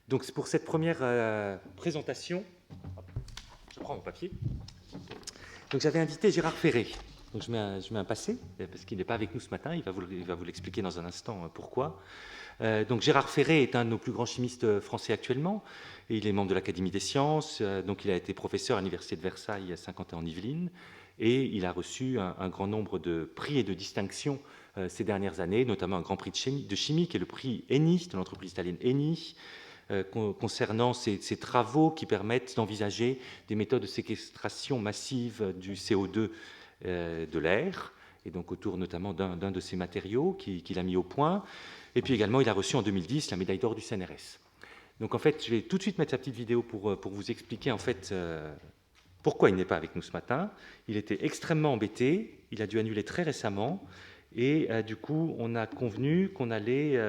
Donc c'est pour cette première présentation, je prends mon papier. Donc j'avais invité Gérard Ferré. Donc je mets un passé, parce qu'il n'est pas avec nous ce matin, il va vous l'expliquer dans un instant pourquoi. Donc Gérard Ferré est un de nos plus grands chimistes français actuellement. Et il est membre de l'Académie des sciences, donc il a été professeur à l'Université de Versailles à Saint-Quentin-en-Yvelines, et il a reçu un grand nombre de prix et de distinctions ces dernières années, notamment un grand prix de chimie qui est le prix Eni, de l'entreprise italienne Eni, concernant ses travaux qui permettent d'envisager des méthodes de séquestration massive du CO2 de l'air, et donc autour notamment d'un de ces matériaux qu'il a mis au point. Et puis également, il a reçu en 2010 la médaille d'or du CNRS. Donc en fait, je vais tout de suite mettre sa petite vidéo pour vous expliquer en fait pourquoi il n'est pas avec nous ce matin. Il était extrêmement embêté, il a dû annuler très récemment, et du coup, on a convenu qu'on allait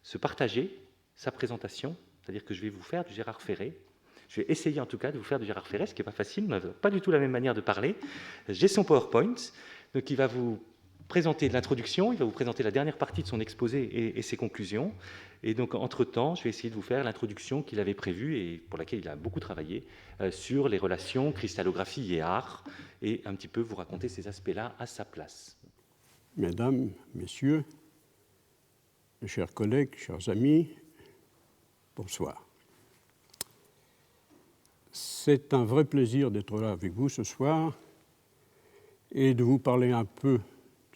se partager sa présentation, c'est-à-dire que je vais vous faire du Gérard Ferré. Je vais essayer en tout cas de vous faire du Gérard Ferré, ce qui n'est pas facile, on n'a pas du tout la même manière de parler. J'ai son PowerPoint, donc il va vous présenter l'introduction, il va vous présenter la dernière partie de son exposé et ses conclusions. Et donc, entre-temps, je vais essayer de vous faire l'introduction qu'il avait prévue et pour laquelle il a beaucoup travaillé sur les relations cristallographie et art, et un petit peu vous raconter ces aspects-là à sa place. Mesdames, Messieurs, mes chers collègues, chers amis, bonsoir. C'est un vrai plaisir d'être là avec vous ce soir et de vous parler un peu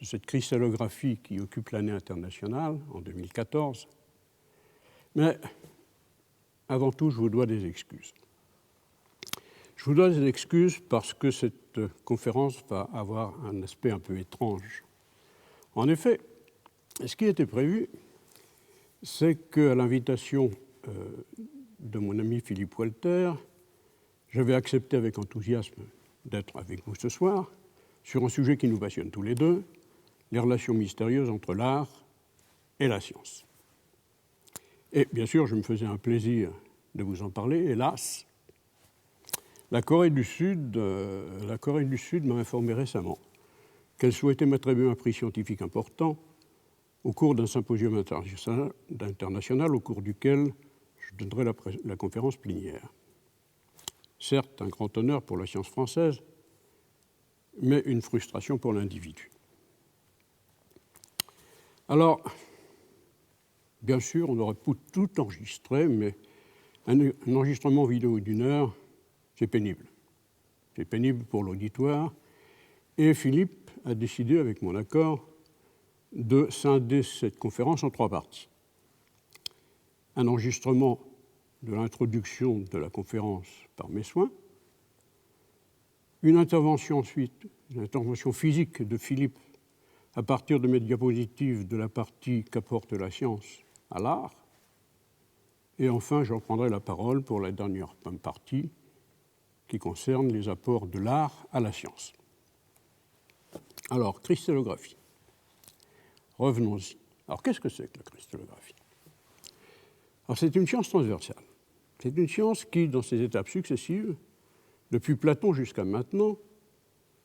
de cette cristallographie qui occupe l'année internationale en 2014. Mais avant tout, je vous dois des excuses. Je vous dois des excuses parce que cette conférence va avoir un aspect un peu étrange. En effet, ce qui était prévu, c'est qu'à l'invitation de mon ami Philippe Walter, j'avais accepté avec enthousiasme d'être avec vous ce soir sur un sujet qui nous passionne tous les deux, les relations mystérieuses entre l'art et la science. Et bien sûr, je me faisais un plaisir de vous en parler. Hélas, la Corée du Sud m'a informé récemment qu'elle souhaitait m'attribuer un prix scientifique important au cours d'un symposium international au cours duquel je donnerai la conférence plénière. Certes, un grand honneur pour la science française, mais une frustration pour l'individu. Alors, bien sûr, on aurait pu tout enregistrer, mais un enregistrement vidéo d'1 heure, c'est pénible. C'est pénible pour l'auditoire. Et Philippe a décidé, avec mon accord, de scinder cette conférence en 3 parties. Un enregistrement de l'introduction de la conférence par mes soins, une intervention ensuite, une intervention physique de Philippe à partir de mes diapositives de la partie qu'apporte la science à l'art, et enfin je reprendrai la parole pour la dernière partie qui concerne les apports de l'art à la science. Alors, cristallographie. Revenons-y. Alors, qu'est-ce que c'est que la cristallographie ? Alors, c'est une science transversale. C'est une science qui, dans ses étapes successives, depuis Platon jusqu'à maintenant,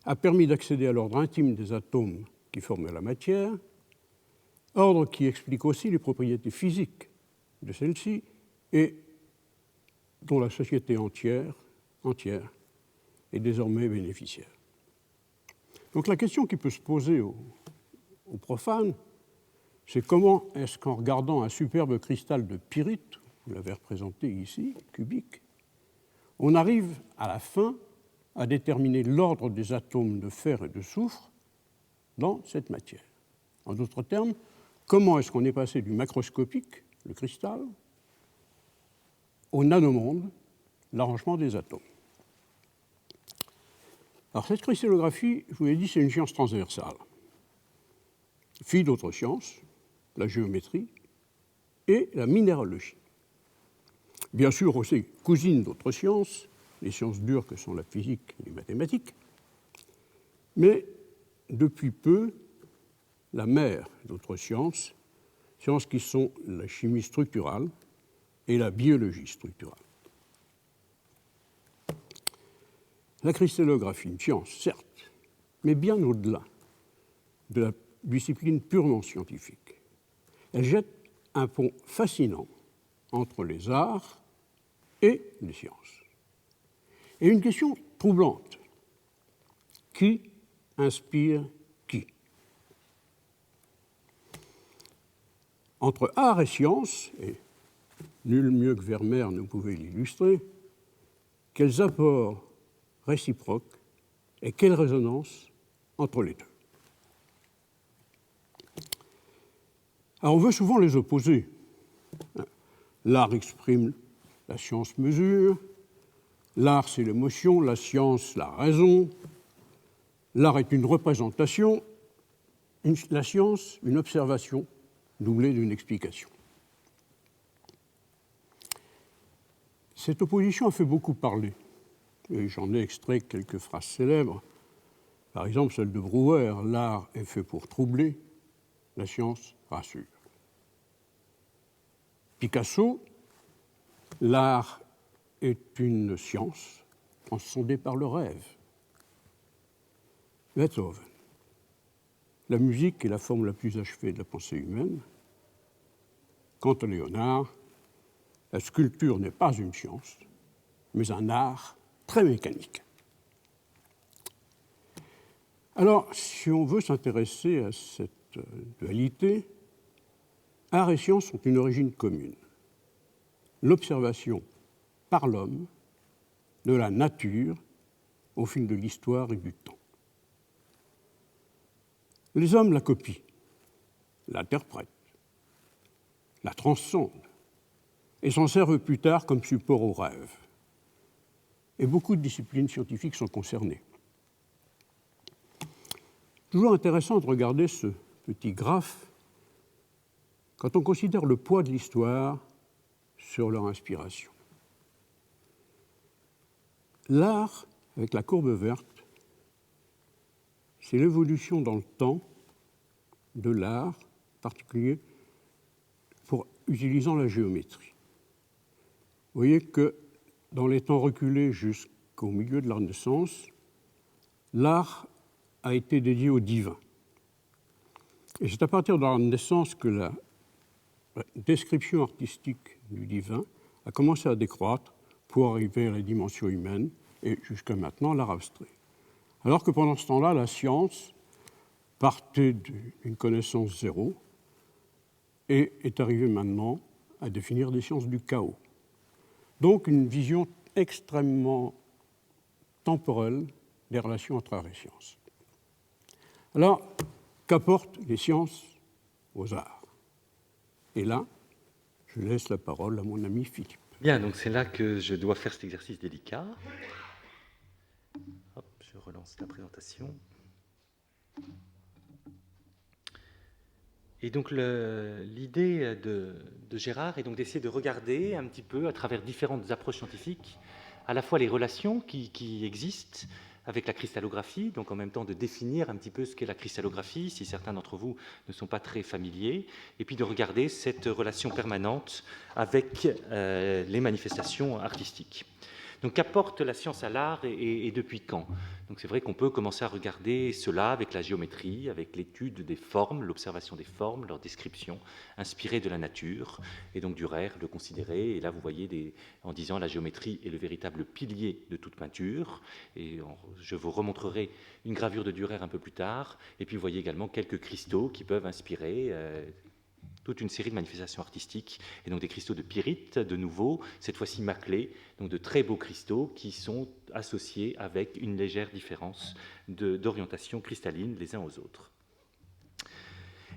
a permis d'accéder à l'ordre intime des atomes qui forment la matière, ordre qui explique aussi les propriétés physiques de celle-ci et dont la société entière est désormais bénéficiaire. Donc la question qui peut se poser aux profanes, c'est comment est-ce qu'en regardant un superbe cristal de pyrite, vous l'avez représenté ici, cubique, on arrive à la fin à déterminer l'ordre des atomes de fer et de soufre dans cette matière. En d'autres termes, comment est-ce qu'on est passé du macroscopique, le cristal, au nanomonde, l'arrangement des atomes. Alors cette cristallographie, je vous l'ai dit, c'est une science transversale, fille d'autres sciences, la géométrie et la minéralogie. Bien sûr aussi cousine d'autres sciences, les sciences dures que sont la physique et les mathématiques, mais depuis peu, la mère d'autres sciences, sciences qui sont la chimie structurale et la biologie structurale. La cristallographie, une science, certes, mais bien au-delà de la discipline purement scientifique. Elle jette un pont fascinant entre les arts et les sciences. Et une question troublante. Qui inspire qui? Entre art et science, et nul mieux que Vermeer ne pouvait l'illustrer, quels apports réciproques et quelle résonance entre les deux? Alors on veut souvent les opposer. L'art exprime, la science mesure, l'art c'est l'émotion, la science la raison, l'art est une représentation, la science une observation doublée d'une explication. Cette opposition a fait beaucoup parler, et j'en ai extrait quelques phrases célèbres, par exemple celle de Brouwer, « L'art est fait pour troubler, la science rassure ». Picasso, « L'art est une science transcendée par le rêve ». Beethoven, « La musique est la forme la plus achevée de la pensée humaine ». Quant à Léonard, la sculpture n'est pas une science, mais un art très mécanique. Alors, si on veut s'intéresser à cette dualité, art et science ont une origine commune. L'observation par l'homme de la nature au fil de l'histoire et du temps. Les hommes la copient, l'interprètent, la transcendent et s'en servent plus tard comme support au rêve. Et beaucoup de disciplines scientifiques sont concernées. Toujours intéressant de regarder ce petit graphe quand on considère le poids de l'histoire sur leur inspiration. L'art, avec la courbe verte, c'est l'évolution dans le temps de l'art, en particulier pour utilisant la géométrie. Vous voyez que dans les temps reculés jusqu'au milieu de la Renaissance, l'art a été dédié au divin. Et c'est à partir de la Renaissance que la description artistique du divin a commencé à décroître pour arriver à la dimension humaine et jusqu'à maintenant l'art abstrait. Alors que pendant ce temps-là, la science partait d'une connaissance zéro et est arrivée maintenant à définir des sciences du chaos. Donc une vision extrêmement temporelle des relations entre art et sciences. Alors, qu'apportent les sciences aux arts? Et là, je laisse la parole à mon ami Philippe. Bien, donc c'est là que je dois faire cet exercice délicat. Hop, je relance la présentation. Et donc l'idée de Gérard est donc d'essayer de regarder un petit peu à travers différentes approches scientifiques, à la fois les relations qui existent avec la cristallographie, donc en même temps de définir un petit peu ce qu'est la cristallographie, si certains d'entre vous ne sont pas très familiers, et puis de regarder cette relation permanente avec les manifestations artistiques. Donc qu'apporte la science à l'art et depuis quand? Donc c'est vrai qu'on peut commencer à regarder cela avec la géométrie, avec l'étude des formes, l'observation des formes, leur description, inspirée de la nature, et donc Dürer le considérait, et là vous voyez en disant la géométrie est le véritable pilier de toute peinture, et je vous remontrerai une gravure de Dürer un peu plus tard, et puis vous voyez également quelques cristaux qui peuvent inspirer toute une série de manifestations artistiques, et donc des cristaux de pyrite, de nouveau, cette fois-ci maclés, donc de très beaux cristaux qui sont associés avec une légère différence d'orientation cristalline les uns aux autres.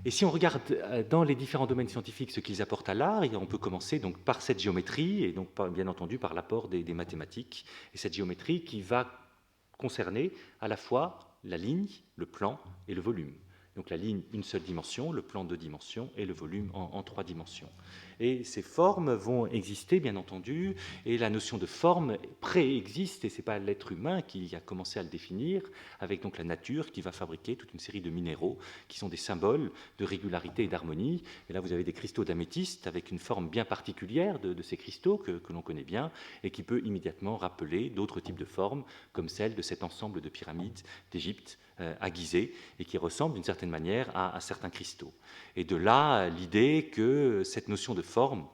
Et si on regarde dans les différents domaines scientifiques ce qu'ils apportent à l'art, on peut commencer donc par cette géométrie, et donc bien entendu par l'apport des mathématiques, et cette géométrie qui va concerner à la fois la ligne, le plan et le volume. Donc la ligne, une seule dimension, le plan, 2 dimensions, et le volume en 3 dimensions. Et ces formes vont exister, bien entendu, et la notion de forme préexiste, et ce n'est pas l'être humain qui a commencé à le définir, avec donc la nature qui va fabriquer toute une série de minéraux qui sont des symboles de régularité et d'harmonie. Et là, vous avez des cristaux d'améthyste avec une forme bien particulière de ces cristaux que l'on connaît bien, et qui peut immédiatement rappeler d'autres types de formes, comme celle de cet ensemble de pyramides d'Égypte, à Gizeh, et qui ressemble d'une certaine manière à certains cristaux. Et de là, l'idée que cette notion de forme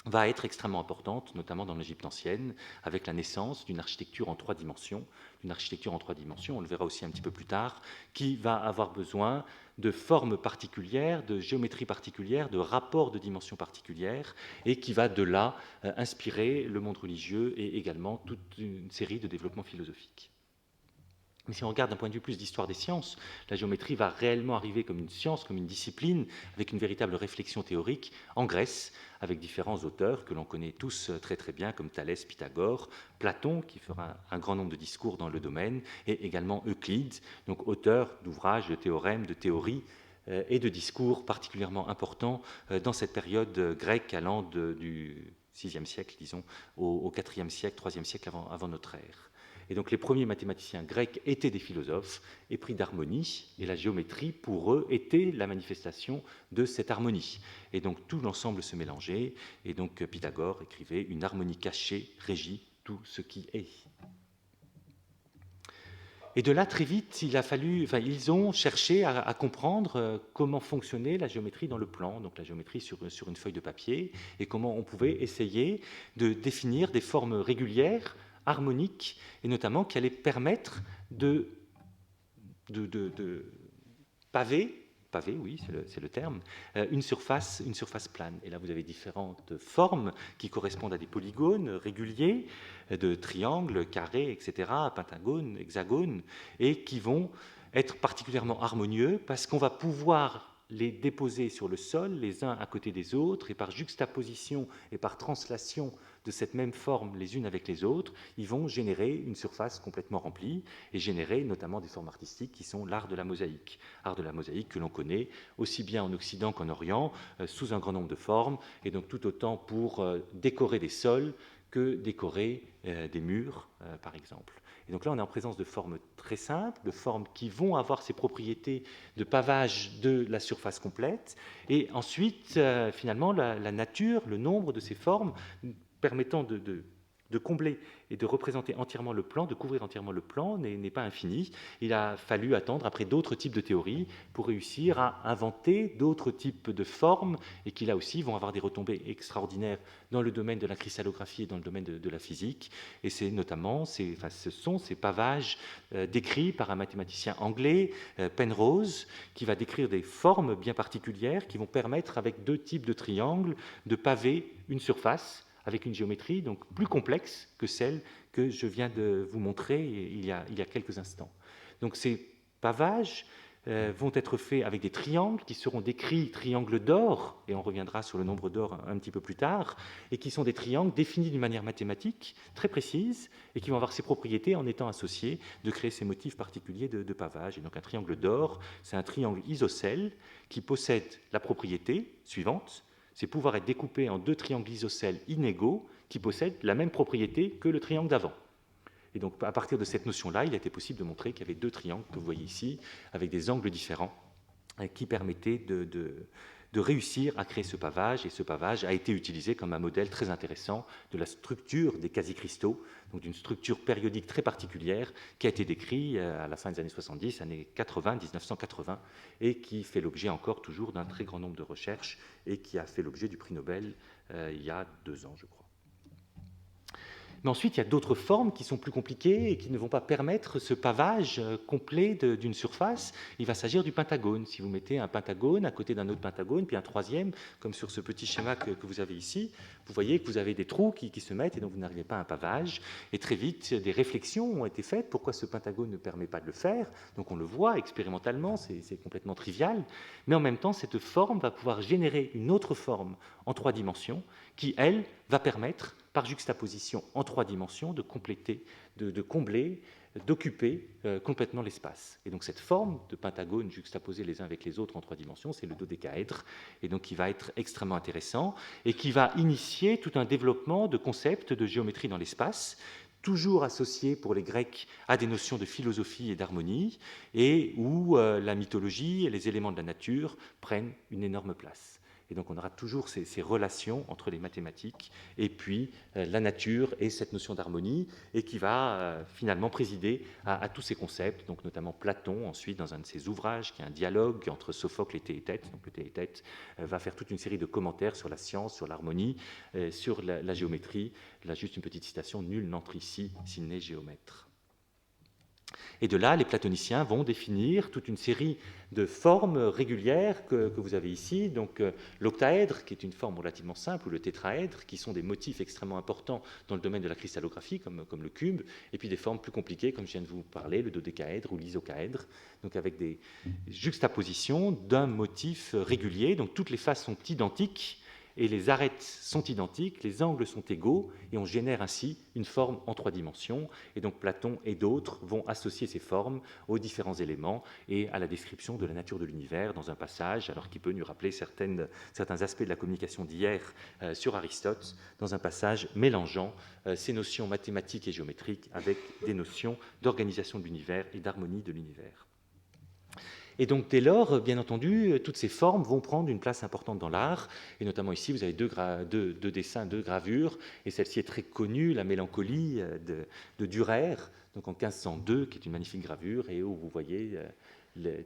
va être extrêmement importante, notamment dans l'Égypte ancienne, avec la naissance d'une architecture en 3 dimensions. Une architecture en 3 dimensions, on le verra aussi un petit peu plus tard, qui va avoir besoin de formes particulières, de géométrie particulière, de rapports de dimensions particulières, et qui va de là inspirer le monde religieux et également toute une série de développements philosophiques. Mais si on regarde d'un point de vue plus d'histoire des sciences, la géométrie va réellement arriver comme une science, comme une discipline, avec une véritable réflexion théorique en Grèce, avec différents auteurs que l'on connaît tous très très bien, comme Thalès, Pythagore, Platon, qui fera un grand nombre de discours dans le domaine, et également Euclide, donc auteur d'ouvrages, de théorèmes, de théories et de discours particulièrement importants dans cette période grecque allant du VIe siècle, disons, au IVe siècle, IIIe siècle avant notre ère. Et donc les premiers mathématiciens grecs étaient des philosophes épris d'harmonie, et la géométrie, pour eux, était la manifestation de cette harmonie. Et donc tout l'ensemble se mélangeait, et donc Pythagore écrivait « Une harmonie cachée régit tout ce qui est ». Et de là, très vite, ils ont cherché à comprendre comment fonctionnait la géométrie dans le plan, donc la géométrie sur une feuille de papier, et comment on pouvait essayer de définir des formes régulières, harmoniques, et notamment qui allaient permettre de paver, oui, c'est le terme, une surface plane. Et là, vous avez différentes formes qui correspondent à des polygones réguliers, de triangles, carrés, etc., pentagones, hexagones, et qui vont être particulièrement harmonieux parce qu'on va pouvoir les déposer sur le sol, les uns à côté des autres, et par juxtaposition et par translation de cette même forme les unes avec les autres, ils vont générer une surface complètement remplie et générer notamment des formes artistiques qui sont l'art de la mosaïque. Art de la mosaïque que l'on connaît aussi bien en Occident qu'en Orient, sous un grand nombre de formes, et donc tout autant pour décorer des sols que décorer des murs, par exemple. Et donc là, on est en présence de formes très simples, de formes qui vont avoir ces propriétés de pavage de la surface complète, et ensuite, finalement, la nature, le nombre de ces formes permettant de combler et de représenter entièrement le plan, de couvrir entièrement le plan, n'est pas infini. Il a fallu attendre après d'autres types de théories pour réussir à inventer d'autres types de formes et qui là aussi vont avoir des retombées extraordinaires dans le domaine de la cristallographie et dans le domaine de la physique. Et c'est notamment, ce sont ces pavages décrits par un mathématicien anglais, Penrose, qui va décrire des formes bien particulières qui vont permettre, avec 2 types de triangles, de paver une surface avec une géométrie donc plus complexe que celle que je viens de vous montrer il y a quelques instants. Donc ces pavages vont être faits avec des triangles qui seront décrits triangles d'or, et on reviendra sur le nombre d'or un petit peu plus tard, et qui sont des triangles définis d'une manière mathématique très précise, et qui vont avoir ces propriétés en étant associés de créer ces motifs particuliers de pavage. Et donc un triangle d'or, c'est un triangle isocèle qui possède la propriété suivante, c'est pouvoir être découpé en 2 triangles isocèles inégaux qui possèdent la même propriété que le triangle d'avant. Et donc, à partir de cette notion-là, il a été possible de montrer qu'il y avait 2 triangles que vous voyez ici, avec des angles différents, qui permettaient de réussir à créer ce pavage. Et ce pavage a été utilisé comme un modèle très intéressant de la structure des quasi-cristaux, donc d'une structure périodique très particulière qui a été décrite à la fin des années 70, années 80, 1980, et qui fait l'objet encore toujours d'un très grand nombre de recherches et qui a fait l'objet du prix Nobel il y a 2 ans, je crois. Mais ensuite, il y a d'autres formes qui sont plus compliquées et qui ne vont pas permettre ce pavage complet d'une surface. Il va s'agir du pentagone. Si vous mettez un pentagone à côté d'un autre pentagone, puis un troisième, comme sur ce petit schéma que vous avez ici, vous voyez que vous avez des trous qui se mettent et donc vous n'arrivez pas à un pavage. Et très vite, des réflexions ont été faites. Pourquoi ce pentagone ne permet pas de le faire? Donc on le voit expérimentalement, c'est complètement trivial. Mais en même temps, cette forme va pouvoir générer une autre forme en 3 dimensions qui, elle, va permettre par juxtaposition en 3 dimensions, de compléter, de combler, d'occuper complètement l'espace. Et donc cette forme de pentagone juxtaposés les uns avec les autres en 3 dimensions, c'est le dodécaèdre, et donc qui va être extrêmement intéressant, et qui va initier tout un développement de concepts de géométrie dans l'espace, toujours associés pour les Grecs à des notions de philosophie et d'harmonie, et où la mythologie et les éléments de la nature prennent une énorme place. Et donc on aura toujours ces relations entre les mathématiques et puis la nature et cette notion d'harmonie, et qui va finalement présider à tous ces concepts, donc notamment Platon, ensuite dans un de ses ouvrages, qui est un dialogue entre Sophocle et Théétète. Donc le Théétète va faire toute une série de commentaires sur la science, sur l'harmonie, sur la géométrie. Là, juste une petite citation, « Nul n'entre ici s'il n'est géomètre ». Et de là, les platoniciens vont définir toute une série de formes régulières que vous avez ici. Donc l'octaèdre, qui est une forme relativement simple, ou le tétraèdre, qui sont des motifs extrêmement importants dans le domaine de la cristallographie, comme le cube, et puis des formes plus compliquées, comme je viens de vous parler, le dodécaèdre ou l'isocaèdre, donc avec des juxtapositions d'un motif régulier. Donc toutes les faces sont identiques, et les arêtes sont identiques, les angles sont égaux, et on génère ainsi une forme en 3 dimensions. Et donc Platon et d'autres vont associer ces formes aux différents éléments et à la description de la nature de l'univers dans un passage, alors qu'il peut nous rappeler certains aspects de la communication d'hier sur Aristote, dans un passage mélangeant ces notions mathématiques et géométriques avec des notions d'organisation de l'univers et d'harmonie de l'univers. Et donc, dès lors, bien entendu, toutes ces formes vont prendre une place importante dans l'art. Et notamment ici, vous avez deux dessins, 2 gravures. Et celle-ci est très connue, la Mélancolie de Dürer, donc en 1502, qui est une magnifique gravure, et où vous voyez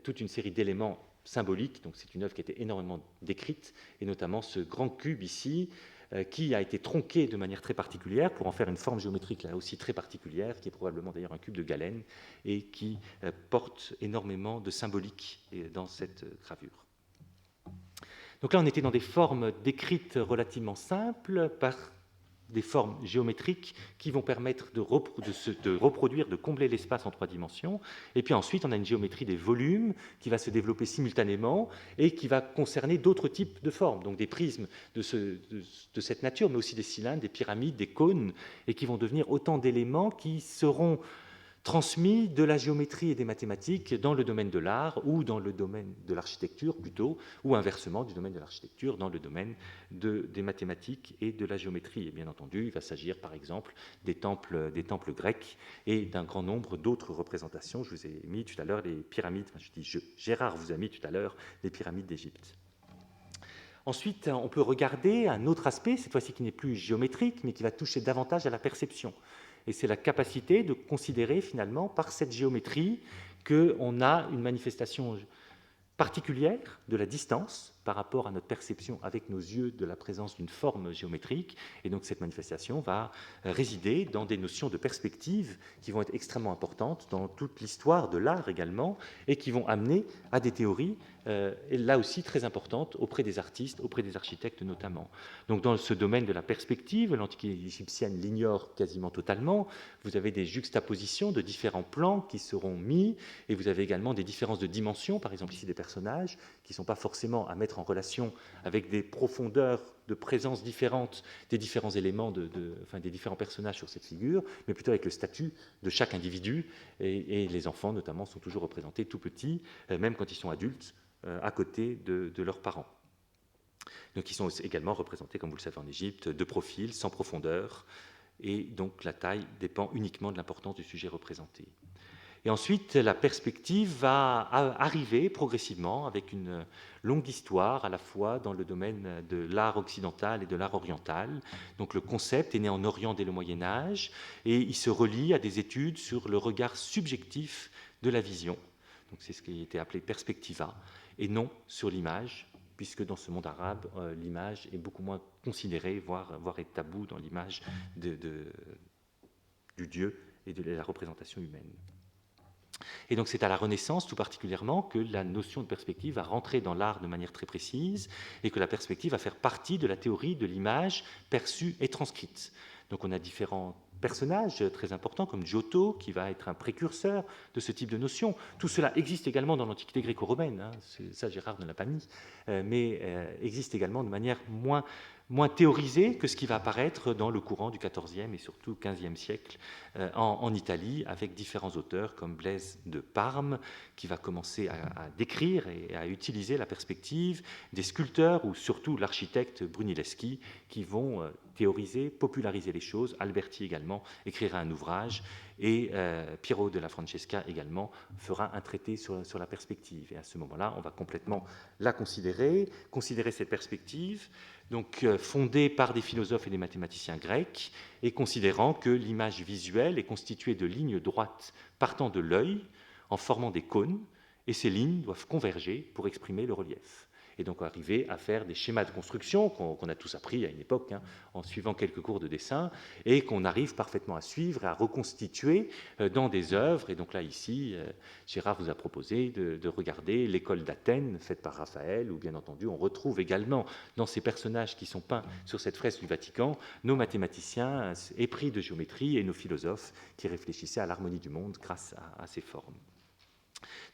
toute une série d'éléments symboliques. Donc, c'est une œuvre qui a été énormément décrite, et notamment ce grand cube ici, qui a été tronqué de manière très particulière pour en faire une forme géométrique là aussi très particulière, qui est probablement d'ailleurs un cube de Galène, et qui porte énormément de symbolique dans cette gravure. Donc là, on était dans des formes décrites relativement simples, par des formes géométriques qui vont permettre de reproduire, de combler l'espace en 3 dimensions. Et puis ensuite, on a une géométrie des volumes qui va se développer simultanément et qui va concerner d'autres types de formes, donc des prismes de cette nature, mais aussi des cylindres, des pyramides, des cônes, et qui vont devenir autant d'éléments qui seront transmis de la géométrie et des mathématiques dans le domaine de l'art ou dans le domaine de l'architecture plutôt, ou inversement du domaine de l'architecture dans le domaine des mathématiques et de la géométrie. Et bien entendu, il va s'agir par exemple des temples grecs et d'un grand nombre d'autres représentations. Je vous ai mis tout à l'heure les pyramides, Gérard vous a mis tout à l'heure les pyramides d'Égypte. Ensuite, on peut regarder un autre aspect, cette fois-ci qui n'est plus géométrique, mais qui va toucher davantage à la perception. Et c'est la capacité de considérer finalement par cette géométrie qu'on a une manifestation particulière de la distance par rapport à notre perception avec nos yeux de la présence d'une forme géométrique. Et donc cette manifestation va résider dans des notions de perspective qui vont être extrêmement importantes dans toute l'histoire de l'art également, et qui vont amener à des théories, et là aussi très importantes, auprès des artistes, auprès des architectes notamment. Donc dans ce domaine de la perspective, l'Antiquité égyptienne l'ignore quasiment totalement. Vous avez des juxtapositions de différents plans qui seront mis, et vous avez également des différences de dimensions, par exemple ici des personnages, qui ne sont pas forcément à mettre en relation avec des profondeurs de présence différentes des différents éléments, des différents personnages sur cette figure, mais plutôt avec le statut de chaque individu. Et les enfants, notamment, sont toujours représentés tout petits, même quand ils sont adultes, à côté de leurs parents. Donc ils sont également représentés, comme vous le savez en Égypte, de profil, sans profondeur, et donc la taille dépend uniquement de l'importance du sujet représenté. Et ensuite, la perspective va arriver progressivement avec une longue histoire, à la fois dans le domaine de l'art occidental et de l'art oriental. Donc le concept est né en Orient dès le Moyen-Âge, et il se relie à des études sur le regard subjectif de la vision. Donc c'est ce qui a été appelé perspectiva, et non sur l'image, puisque dans ce monde arabe, l'image est beaucoup moins considérée, voire est tabou dans l'image du Dieu et de la représentation humaine. Et donc c'est à la Renaissance tout particulièrement que la notion de perspective va rentrer dans l'art de manière très précise, et que la perspective va faire partie de la théorie de l'image perçue et transcrite. Donc on a différents personnages très importants comme Giotto, qui va être un précurseur de ce type de notion. Tout cela existe également dans l'Antiquité gréco-romaine, hein, ça Gérard ne l'a pas mis, mais existe également de manière moins théorisé que ce qui va apparaître dans le courant du XIVe et surtout XVe siècle en Italie, avec différents auteurs comme Blaise de Parme, qui va commencer à décrire et à utiliser la perspective, des sculpteurs ou surtout l'architecte Brunelleschi, qui vont théoriser, populariser les choses. Alberti également écrira un ouvrage et Piero della Francesca également fera un traité sur la perspective. Et à ce moment-là, on va complètement la considérer cette perspective, donc fondée par des philosophes et des mathématiciens grecs, et considérant que l'image visuelle est constituée de lignes droites partant de l'œil en formant des cônes, et ces lignes doivent converger pour exprimer le relief. Et donc arriver à faire des schémas de construction qu'on a tous appris à une époque, hein, en suivant quelques cours de dessin, et qu'on arrive parfaitement à suivre et à reconstituer dans des œuvres. Et donc là, ici, Gérard vous a proposé de regarder l'école d'Athènes, faite par Raphaël, où bien entendu, on retrouve également dans ces personnages qui sont peints sur cette fresque du Vatican, nos mathématiciens épris de géométrie et nos philosophes qui réfléchissaient à l'harmonie du monde grâce à ces formes.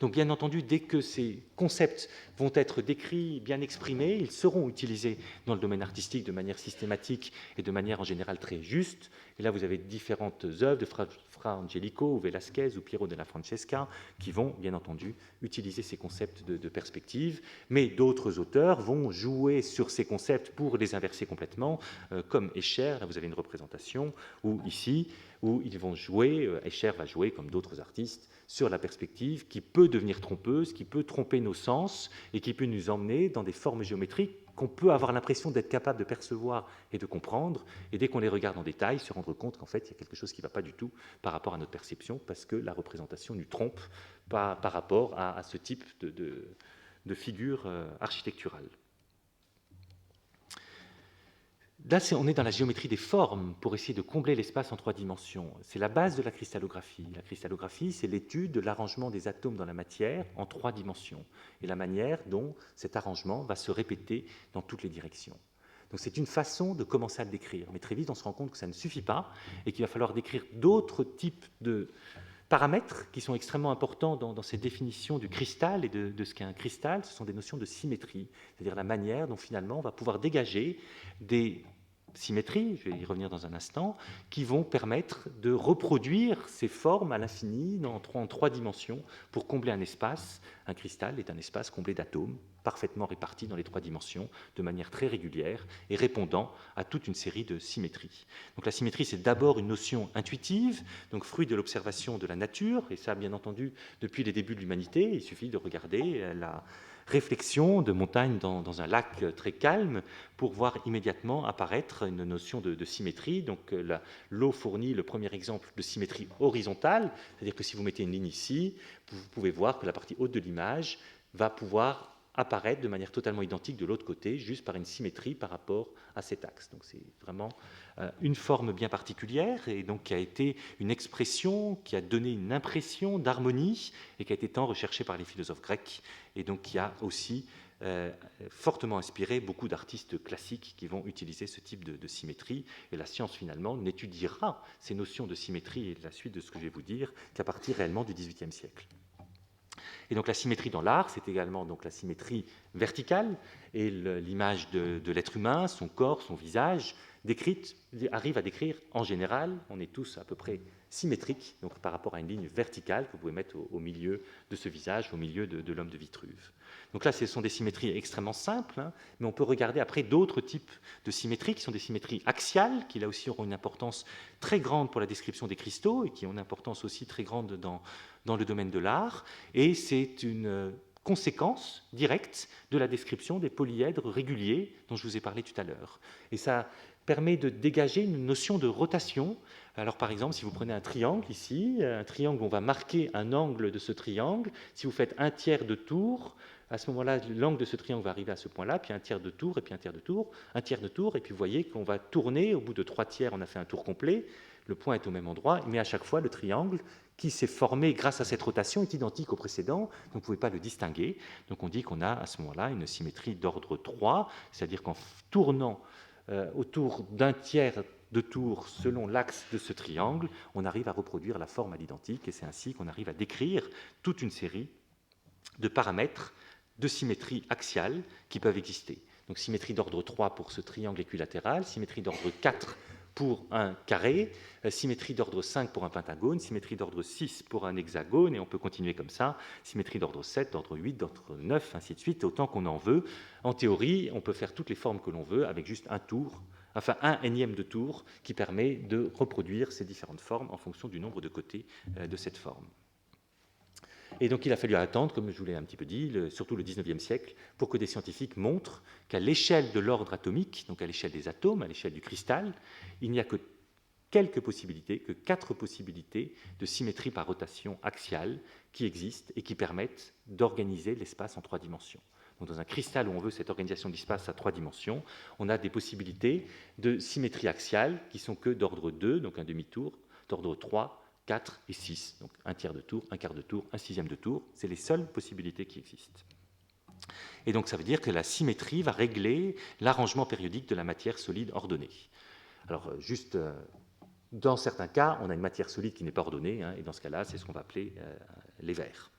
Donc bien entendu, dès que ces concepts vont être décrits, bien exprimés, ils seront utilisés dans le domaine artistique de manière systématique et de manière en général très juste. Et là, vous avez différentes œuvres de Fra Angelico, ou Velázquez, ou Piero della Francesca, qui vont bien entendu utiliser ces concepts de perspective. Mais d'autres auteurs vont jouer sur ces concepts pour les inverser complètement, comme Escher, là vous avez une représentation, ou ici, où ils vont jouer, Escher va jouer comme d'autres artistes, sur la perspective qui peut devenir trompeuse, qui peut tromper nos sens et qui peut nous emmener dans des formes géométriques qu'on peut avoir l'impression d'être capable de percevoir et de comprendre, et dès qu'on les regarde en détail, se rendre compte qu'en fait, il y a quelque chose qui ne va pas du tout par rapport à notre perception, parce que la représentation nous trompe par rapport à ce type de figure architecturale. Là, on est dans la géométrie des formes pour essayer de combler l'espace en 3 dimensions. C'est la base de la cristallographie. La cristallographie, c'est l'étude de l'arrangement des atomes dans la matière en 3 dimensions et la manière dont cet arrangement va se répéter dans toutes les directions. Donc c'est une façon de commencer à le décrire. Mais très vite, on se rend compte que ça ne suffit pas et qu'il va falloir décrire d'autres types de paramètres qui sont extrêmement importants dans ces définitions du cristal et de ce qu'est un cristal. Ce sont des notions de symétrie, c'est-à-dire la manière dont finalement on va pouvoir dégager des symétries, je vais y revenir dans un instant, qui vont permettre de reproduire ces formes à l'infini en 3 dimensions pour combler un espace. Un cristal est un espace comblé d'atomes, parfaitement répartis dans les 3 dimensions, de manière très régulière et répondant à toute une série de symétries. Donc la symétrie, c'est d'abord une notion intuitive, donc fruit de l'observation de la nature, et ça, bien entendu, depuis les débuts de l'humanité. Il suffit de regarder la réflexion de montagnes dans un lac très calme pour voir immédiatement apparaître une notion de symétrie. Donc l'eau fournit le premier exemple de symétrie horizontale, c'est-à-dire que si vous mettez une ligne ici, vous pouvez voir que la partie haute de l'image va pouvoir apparaître de manière totalement identique de l'autre côté, juste par une symétrie par rapport à cet axe. Donc c'est vraiment une forme bien particulière, et donc qui a été une expression, qui a donné une impression d'harmonie, et qui a été tant recherchée par les philosophes grecs, et donc qui a aussi fortement inspiré beaucoup d'artistes classiques qui vont utiliser ce type de symétrie. Et la science, finalement, n'étudiera ces notions de symétrie et la suite de ce que je vais vous dire qu'à partir réellement du XVIIIe siècle. Et donc la symétrie dans l'art, c'est également donc la symétrie verticale, et l'image de l'être humain, son corps, son visage, arrive à décrire en général, on est tous à peu près symétriques, donc par rapport à une ligne verticale que vous pouvez mettre au milieu de ce visage, au milieu de l'homme de Vitruve. Donc là, ce sont des symétries extrêmement simples, hein, mais on peut regarder après d'autres types de symétries qui sont des symétries axiales, qui là aussi auront une importance très grande pour la description des cristaux et qui ont une importance aussi très grande dans le domaine de l'art. Et c'est une conséquence directe de la description des polyèdres réguliers dont je vous ai parlé tout à l'heure. Et ça permet de dégager une notion de rotation. Alors par exemple, si vous prenez un triangle ici, un triangle, on va marquer un angle de ce triangle. Si vous faites un tiers de tour, à ce moment-là, l'angle de ce triangle va arriver à ce point-là, puis un tiers de tour, et puis un tiers de tour, un tiers de tour, et puis vous voyez qu'on va tourner, au bout de 3 tiers, on a fait un tour complet, le point est au même endroit, mais à chaque fois, le triangle qui s'est formé grâce à cette rotation est identique au précédent, donc vous ne pouvez pas le distinguer. Donc on dit qu'on a à ce moment-là une symétrie d'ordre 3, c'est-à-dire qu'en tournant autour d'un tiers de tour selon l'axe de ce triangle, on arrive à reproduire la forme à l'identique, et c'est ainsi qu'on arrive à décrire toute une série de paramètres de symétrie axiale qui peuvent exister. Donc symétrie d'ordre 3 pour ce triangle équilatéral, symétrie d'ordre 4 pour un carré, symétrie d'ordre 5 pour un pentagone, symétrie d'ordre 6 pour un hexagone, et on peut continuer comme ça, symétrie d'ordre 7, d'ordre 8, d'ordre 9, ainsi de suite, autant qu'on en veut. En théorie, on peut faire toutes les formes que l'on veut avec juste un tour enfin un énième de tour qui permet de reproduire ces différentes formes en fonction du nombre de côtés de cette forme. Et donc il a fallu attendre, comme je vous l'ai un petit peu dit, surtout le 19e siècle, pour que des scientifiques montrent qu'à l'échelle de l'ordre atomique, donc à l'échelle des atomes, à l'échelle du cristal, il n'y a que quelques possibilités, que 4 possibilités de symétrie par rotation axiale qui existent et qui permettent d'organiser l'espace en 3 dimensions. Donc dans un cristal où on veut cette organisation de l'espace à 3 dimensions, on a des possibilités de symétrie axiale qui sont que d'ordre 2, donc un demi-tour, d'ordre 3, 4 et 6, donc un tiers de tour, un quart de tour, un sixième de tour, c'est les seules possibilités qui existent. Et donc ça veut dire que la symétrie va régler l'arrangement périodique de la matière solide ordonnée. Alors juste, dans certains cas, on a une matière solide qui n'est pas ordonnée, et dans ce cas-là, c'est ce qu'on va appeler les verres,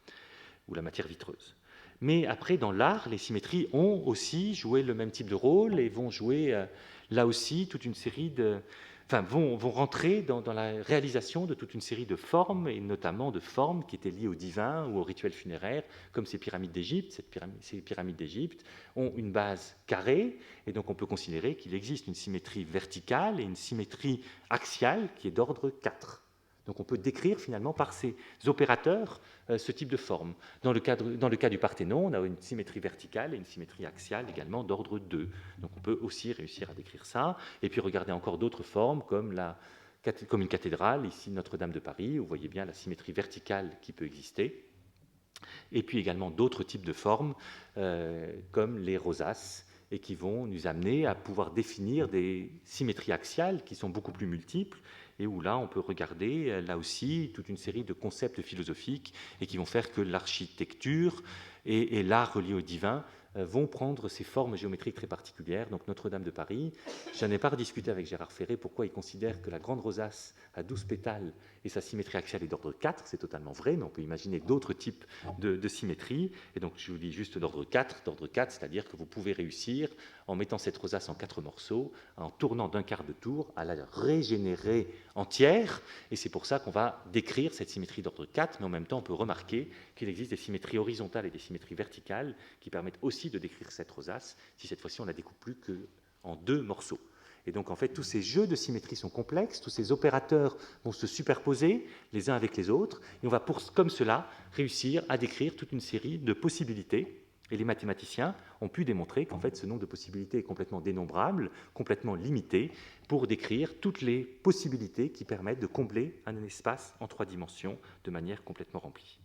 ou la matière vitreuse. Mais après, dans l'art, les symétries ont aussi joué le même type de rôle et vont jouer là aussi toute une série de... Enfin, vont rentrer dans la réalisation de toute une série de formes, et notamment de formes qui étaient liées au divin ou au rituel funéraire, comme ces pyramides d'Égypte. Ces pyramides d'Égypte ont une base carrée, et donc on peut considérer qu'il existe une symétrie verticale et une symétrie axiale qui est d'ordre 4. Donc on peut décrire finalement par ces opérateurs ce type de forme. Dans le cas du Parthénon, on a une symétrie verticale et une symétrie axiale également d'ordre 2. Donc on peut aussi réussir à décrire ça. Et puis regarder encore d'autres formes comme une cathédrale, ici Notre-Dame de Paris, où vous voyez bien la symétrie verticale qui peut exister. Et puis également d'autres types de formes comme les rosaces, et qui vont nous amener à pouvoir définir des symétries axiales qui sont beaucoup plus multiples, et où là on peut regarder là aussi toute une série de concepts philosophiques et qui vont faire que l'architecture et l'art relié au divin vont prendre ces formes géométriques très particulières. Donc Notre-Dame de Paris, je n'ai pas rediscuté avec Gérard Ferré pourquoi il considère que la grande rosace a 12 pétales et sa symétrie axiale est d'ordre 4, c'est totalement vrai, mais on peut imaginer d'autres types de symétrie. Et donc je vous dis juste d'ordre 4, c'est-à-dire que vous pouvez réussir, en mettant cette rosace en 4 morceaux, en tournant d'un quart de tour, à la régénérer entière, et c'est pour ça qu'on va décrire cette symétrie d'ordre 4, mais en même temps on peut remarquer qu'il existe des symétries horizontales et des symétries verticales qui permettent aussi de décrire cette rosace, si cette fois-ci on la découpe plus qu'en 2 morceaux. Et donc en fait tous ces jeux de symétrie sont complexes, tous ces opérateurs vont se superposer les uns avec les autres, et on va comme cela réussir à décrire toute une série de possibilités. Et les mathématiciens ont pu démontrer qu'en fait ce nombre de possibilités est complètement dénombrable, complètement limité, pour décrire toutes les possibilités qui permettent de combler un espace en 3 dimensions de manière complètement remplie.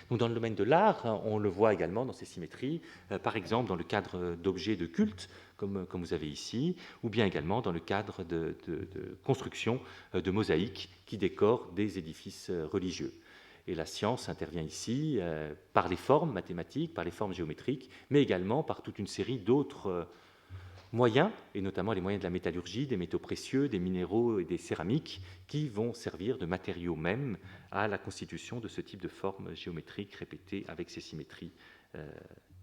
Donc dans le domaine de l'art, on le voit également dans ces symétries, par exemple dans le cadre d'objets de culte, comme vous avez ici, ou bien également dans le cadre de construction de mosaïques qui décorent des édifices religieux. Et la science intervient ici par les formes mathématiques, par les formes géométriques, mais également par toute une série d'autres moyens, et notamment les moyens de la métallurgie, des métaux précieux, des minéraux et des céramiques, qui vont servir de matériaux même à la constitution de ce type de formes géométriques répétées avec ces symétries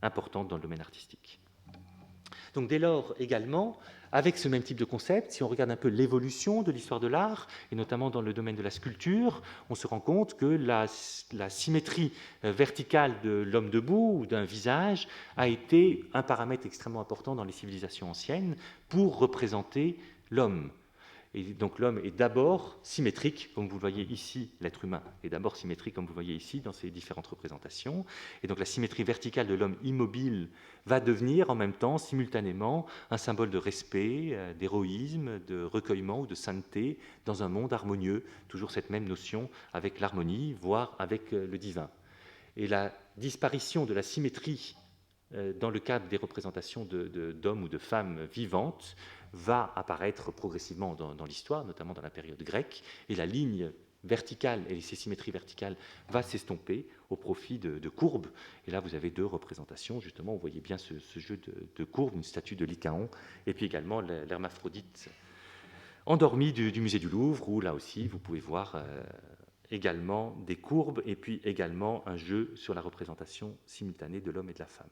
importantes dans le domaine artistique. Donc dès lors également, avec ce même type de concept, si on regarde un peu l'évolution de l'histoire de l'art, et notamment dans le domaine de la sculpture, on se rend compte que la symétrie verticale de l'homme debout ou d'un visage a été un paramètre extrêmement important dans les civilisations anciennes pour représenter l'homme. Et donc l'homme est d'abord symétrique, comme vous le voyez ici, l'être humain est d'abord symétrique, comme vous le voyez ici, dans ces différentes représentations. Et donc la symétrie verticale de l'homme immobile va devenir en même temps, simultanément, un symbole de respect, d'héroïsme, de recueillement ou de sainteté dans un monde harmonieux. Toujours cette même notion avec l'harmonie, voire avec le divin. Et la disparition de la symétrie dans le cadre des représentations d'hommes ou de femmes vivantes va apparaître progressivement dans l'histoire, notamment dans la période grecque, et la ligne verticale et ces symétries verticales va s'estomper au profit de courbes. Et là, vous avez 2 représentations, justement, vous voyez bien ce jeu de courbes, une statue de Lycaon, et puis également l'hermaphrodite endormi du musée du Louvre, où là aussi, vous pouvez voir également des courbes, et puis également un jeu sur la représentation simultanée de l'homme et de la femme.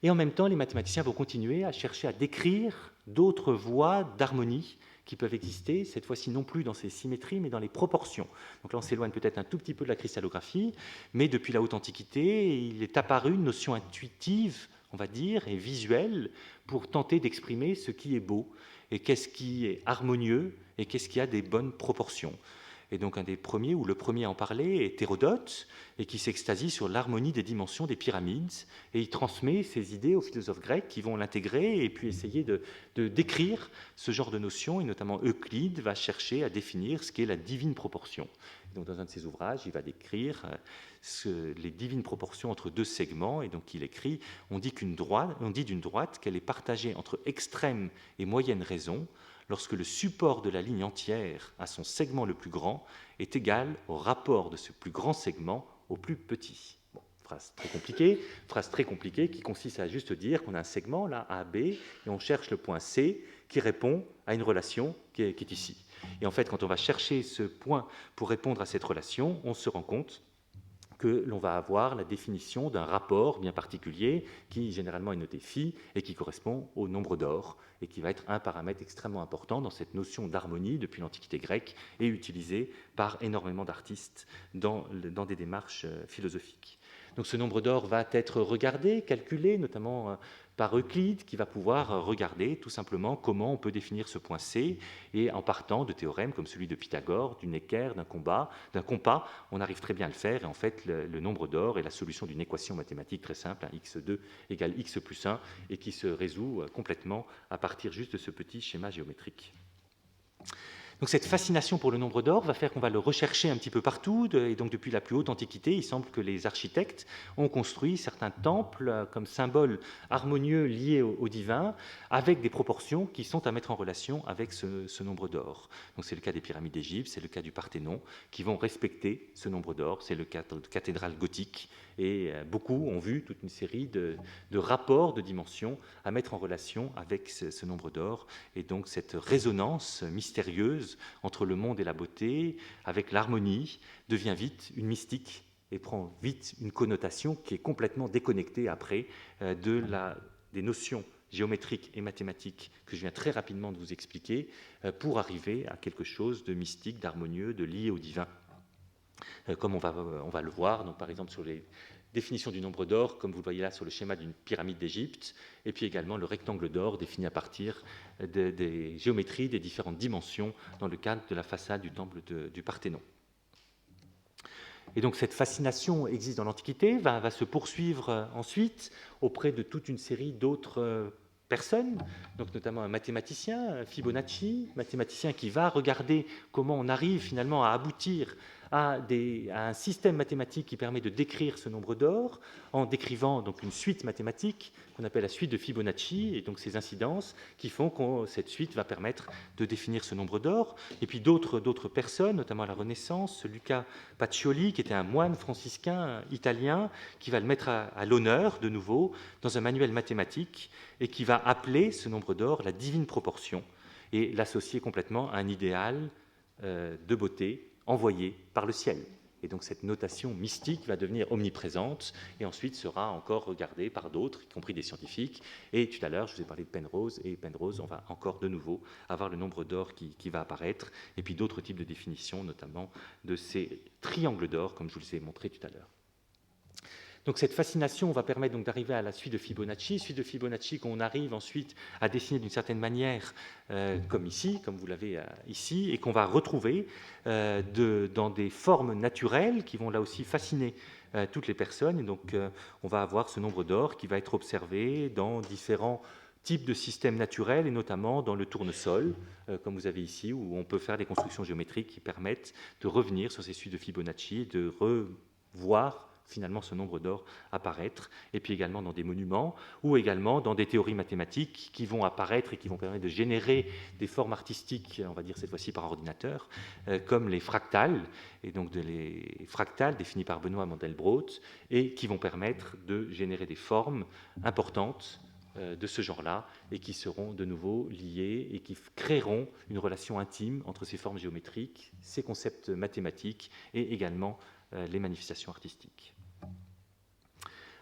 Et en même temps, les mathématiciens vont continuer à chercher à décrire d'autres voies d'harmonie qui peuvent exister, cette fois-ci non plus dans ces symétries, mais dans les proportions. Donc là, on s'éloigne peut-être un tout petit peu de la cristallographie, mais depuis la haute antiquité, il est apparu une notion intuitive on va dire, et visuel pour tenter d'exprimer ce qui est beau et qu'est-ce qui est harmonieux et qu'est-ce qui a des bonnes proportions. Et donc un des premiers, ou le premier à en parler, est Hérodote, et qui s'extasie sur l'harmonie des dimensions des pyramides, et il transmet ses idées aux philosophes grecs qui vont l'intégrer et puis essayer de décrire ce genre de notions, et notamment Euclide va chercher à définir ce qu'est la divine proportion. Donc dans un de ses ouvrages, il va décrire les divines proportions entre deux segments, et donc il écrit on dit d'une droite qu'elle est partagée entre extrême et moyenne raison, lorsque le support de la ligne entière à son segment le plus grand est égal au rapport de ce plus grand segment au plus petit. Bon, phrase très compliquée qui consiste à juste dire qu'on a un segment, là, AB, et on cherche le point C qui répond à une relation qui est ici. Et en fait, quand on va chercher ce point pour répondre à cette relation, on se rend compte que l'on va avoir la définition d'un rapport bien particulier qui généralement est noté phi et qui correspond au nombre d'or et qui va être un paramètre extrêmement important dans cette notion d'harmonie depuis l'Antiquité grecque et utilisé par énormément d'artistes dans des démarches philosophiques. Donc ce nombre d'or va être regardé, calculé, notamment par Euclide, qui va pouvoir regarder tout simplement comment on peut définir ce point C, et en partant de théorèmes comme celui de Pythagore, d'une équerre, d'un compas, on arrive très bien à le faire, et en fait le nombre d'or est la solution d'une équation mathématique très simple, x2 égale x plus 1, et qui se résout complètement à partir juste de ce petit schéma géométrique. Donc cette fascination pour le nombre d'or va faire qu'on va le rechercher un petit peu partout, et donc depuis la plus haute antiquité, il semble que les architectes ont construit certains temples comme symboles harmonieux liés au divin, avec des proportions qui sont à mettre en relation avec ce nombre d'or. Donc c'est le cas des pyramides d'Égypte, c'est le cas du Parthénon, qui vont respecter ce nombre d'or, c'est le cas de cathédrales gothiques, et beaucoup ont vu toute une série de rapports de dimensions à mettre en relation avec ce nombre d'or, et donc cette résonance mystérieuse entre le monde et la beauté, avec l'harmonie, devient vite une mystique et prend vite une connotation qui est complètement déconnectée après des notions géométriques et mathématiques que je viens très rapidement de vous expliquer, pour arriver à quelque chose de mystique, d'harmonieux, de lié au divin, comme on va le voir, donc par exemple sur les définitions du nombre d'or, comme vous le voyez là sur le schéma d'une pyramide d'Égypte, et puis également le rectangle d'or défini à partir des géométries des différentes dimensions dans le cadre de la façade du temple du Parthénon. Et donc cette fascination existe dans l'Antiquité, va se poursuivre ensuite auprès de toute une série d'autres personnes, donc notamment un mathématicien, Fibonacci, mathématicien qui va regarder comment on arrive finalement à aboutir à un système mathématique qui permet de décrire ce nombre d'or, en décrivant donc une suite mathématique qu'on appelle la suite de Fibonacci, et donc ces incidences qui font que cette suite va permettre de définir ce nombre d'or. Et puis d'autres personnes, notamment à la Renaissance, Luca Pacioli, qui était un moine franciscain italien, qui va le mettre à l'honneur de nouveau dans un manuel mathématique, et qui va appeler ce nombre d'or la divine proportion, et l'associer complètement à un idéal de beauté envoyé par le ciel. Et donc cette notation mystique va devenir omniprésente et ensuite sera encore regardée par d'autres, y compris des scientifiques. Et tout à l'heure, je vous ai parlé de Penrose, et Penrose, on va encore de nouveau avoir le nombre d'or qui va apparaître, et puis d'autres types de définitions, notamment de ces triangles d'or, comme je vous les ai montré tout à l'heure. Donc cette fascination va permettre donc d'arriver à la suite de Fibonacci qu'on arrive ensuite à dessiner d'une certaine manière, comme ici, comme vous l'avez ici, et qu'on va retrouver dans des formes naturelles qui vont là aussi fasciner toutes les personnes. Et donc on va avoir ce nombre d'or qui va être observé dans différents types de systèmes naturels, et notamment dans le tournesol, comme vous avez ici, où on peut faire des constructions géométriques qui permettent de revenir sur ces suites de Fibonacci et de revoir finalement ce nombre d'or apparaître, et puis également dans des monuments, ou également dans des théories mathématiques qui vont apparaître et qui vont permettre de générer des formes artistiques, on va dire cette fois-ci par ordinateur, comme les fractales, et donc les fractales définies par Benoît Mandelbrot, et qui vont permettre de générer des formes importantes de ce genre-là, et qui seront de nouveau liées et qui créeront une relation intime entre ces formes géométriques, ces concepts mathématiques et également les manifestations artistiques.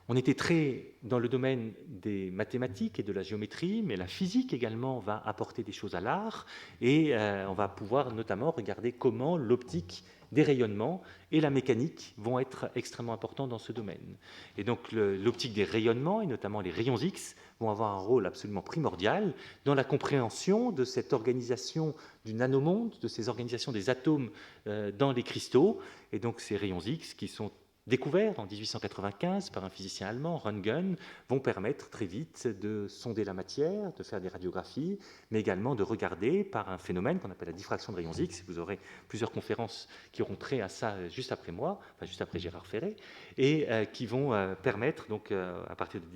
On était très dans le domaine des mathématiques et de la géométrie, mais la physique également va apporter des choses à l'art, et on va pouvoir notamment regarder comment l'optique des rayonnements et la mécanique vont être extrêmement importants dans ce domaine. Et donc l'optique des rayonnements, et notamment les rayons X, vont avoir un rôle absolument primordial dans la compréhension de cette organisation du nanomonde, de ces organisations des atomes dans les cristaux. Et donc ces rayons X, qui sont découverts en 1895 par un physicien allemand, Röntgen, vont permettre très vite de sonder la matière, de faire des radiographies, mais également de regarder par un phénomène qu'on appelle la diffraction de rayons X. Vous aurez plusieurs conférences qui auront trait à ça juste après moi, enfin juste après Gérard Ferré, et qui vont permettre, donc, à partir de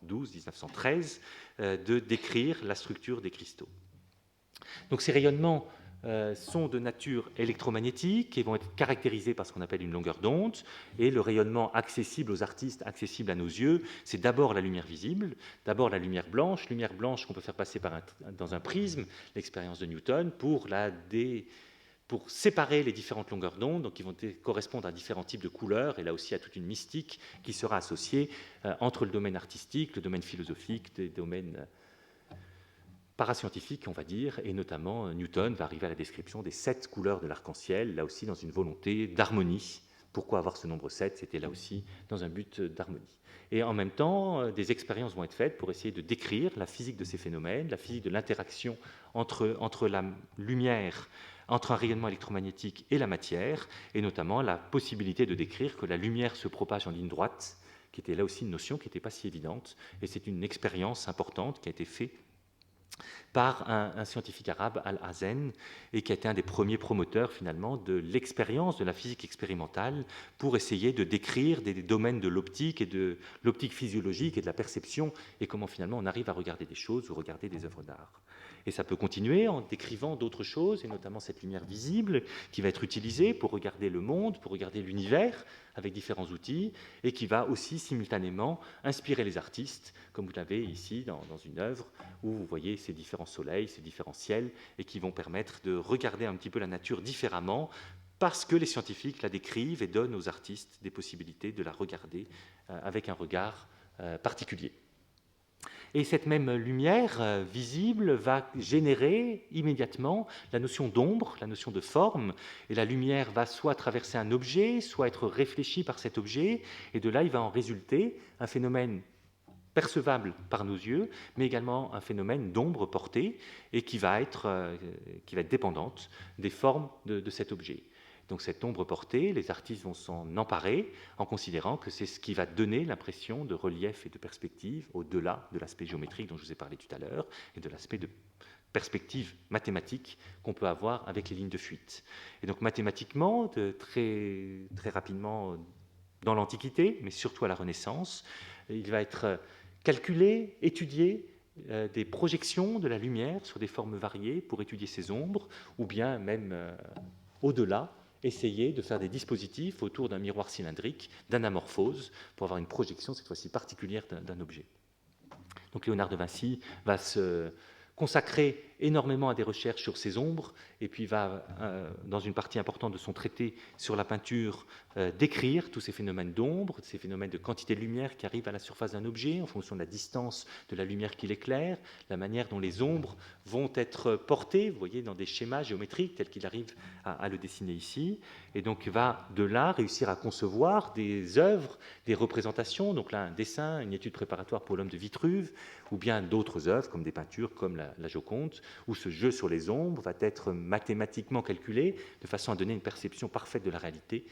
1912-1913, de décrire la structure des cristaux. Donc ces rayonnements sont de nature électromagnétique et vont être caractérisés par ce qu'on appelle une longueur d'onde. Et le rayonnement accessible aux artistes, accessible à nos yeux, c'est d'abord la lumière visible, d'abord la lumière blanche qu'on peut faire passer dans un prisme, l'expérience de Newton, pour séparer les différentes longueurs d'onde, donc qui vont correspondre à différents types de couleurs, et là aussi à toute une mystique qui sera associée entre le domaine artistique, le domaine philosophique, des domaines parascientifique, on va dire, et notamment Newton va arriver à la description des 7 couleurs de l'arc-en-ciel, là aussi dans une volonté d'harmonie. Pourquoi avoir ce nombre 7? C'était là aussi dans un but d'harmonie. Et en même temps, des expériences vont être faites pour essayer de décrire la physique de ces phénomènes, la physique de l'interaction entre la lumière, entre un rayonnement électromagnétique et la matière, et notamment la possibilité de décrire que la lumière se propage en ligne droite, qui était là aussi une notion qui n'était pas si évidente, et c'est une expérience importante qui a été faite par un scientifique arabe, Al-Hazen, et qui a été un des premiers promoteurs finalement de l'expérience de la physique expérimentale pour essayer de décrire des domaines de l'optique et de l'optique physiologique et de la perception et comment finalement on arrive à regarder des choses ou regarder des œuvres d'art. Et ça peut continuer en décrivant d'autres choses, et notamment cette lumière visible qui va être utilisée pour regarder le monde, pour regarder l'univers avec différents outils, et qui va aussi simultanément inspirer les artistes, comme vous l'avez ici dans une œuvre, où vous voyez ces différents soleils, ces différents ciels, et qui vont permettre de regarder un petit peu la nature différemment, parce que les scientifiques la décrivent et donnent aux artistes des possibilités de la regarder avec un regard particulier. Et cette même lumière visible va générer immédiatement la notion d'ombre, la notion de forme, et la lumière va soit traverser un objet, soit être réfléchie par cet objet, et de là il va en résulter un phénomène percevable par nos yeux, mais également un phénomène d'ombre portée, et qui va être dépendante des formes de cet objet. Donc cette ombre portée, les artistes vont s'en emparer en considérant que c'est ce qui va donner l'impression de relief et de perspective au-delà de l'aspect géométrique dont je vous ai parlé tout à l'heure et de l'aspect de perspective mathématique qu'on peut avoir avec les lignes de fuite. Et donc mathématiquement, très, très rapidement dans l'Antiquité, mais surtout à la Renaissance, il va être calculé, étudié des projections de la lumière sur des formes variées pour étudier ces ombres, ou bien même au-delà, essayer de faire des dispositifs autour d'un miroir cylindrique, d'anamorphose, pour avoir une projection, cette fois-ci particulière, d'un objet. Donc Léonard de Vinci va se consacrer énormément à des recherches sur ces ombres, et puis va, dans une partie importante de son traité sur la peinture, décrire tous ces phénomènes d'ombre, ces phénomènes de quantité de lumière qui arrivent à la surface d'un objet en fonction de la distance de la lumière qui l'éclaire, la manière dont les ombres vont être portées, vous voyez, dans des schémas géométriques tels qu'il arrive à le dessiner ici, et donc va de là réussir à concevoir des œuvres, des représentations, donc là un dessin, une étude préparatoire pour l'homme de Vitruve, ou bien d'autres œuvres comme des peintures comme la Joconde, où ce jeu sur les ombres va être mathématiquement calculé de façon à donner une perception parfaite de la réalité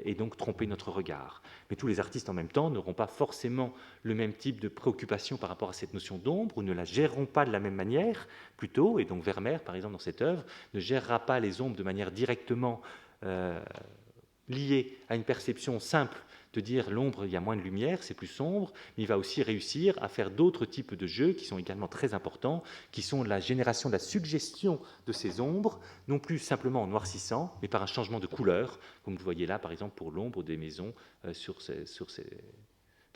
et donc tromper notre regard. Mais tous les artistes en même temps n'auront pas forcément le même type de préoccupation par rapport à cette notion d'ombre, ou ne la géreront pas de la même manière, plutôt, et donc Vermeer, par exemple, dans cette œuvre, ne gérera pas les ombres de manière directement liée à une perception simple de dire l'ombre, il y a moins de lumière, c'est plus sombre, mais il va aussi réussir à faire d'autres types de jeux qui sont également très importants, qui sont la génération de la suggestion de ces ombres, non plus simplement en noircissant, mais par un changement de couleur, comme vous voyez là, par exemple, pour l'ombre des maisons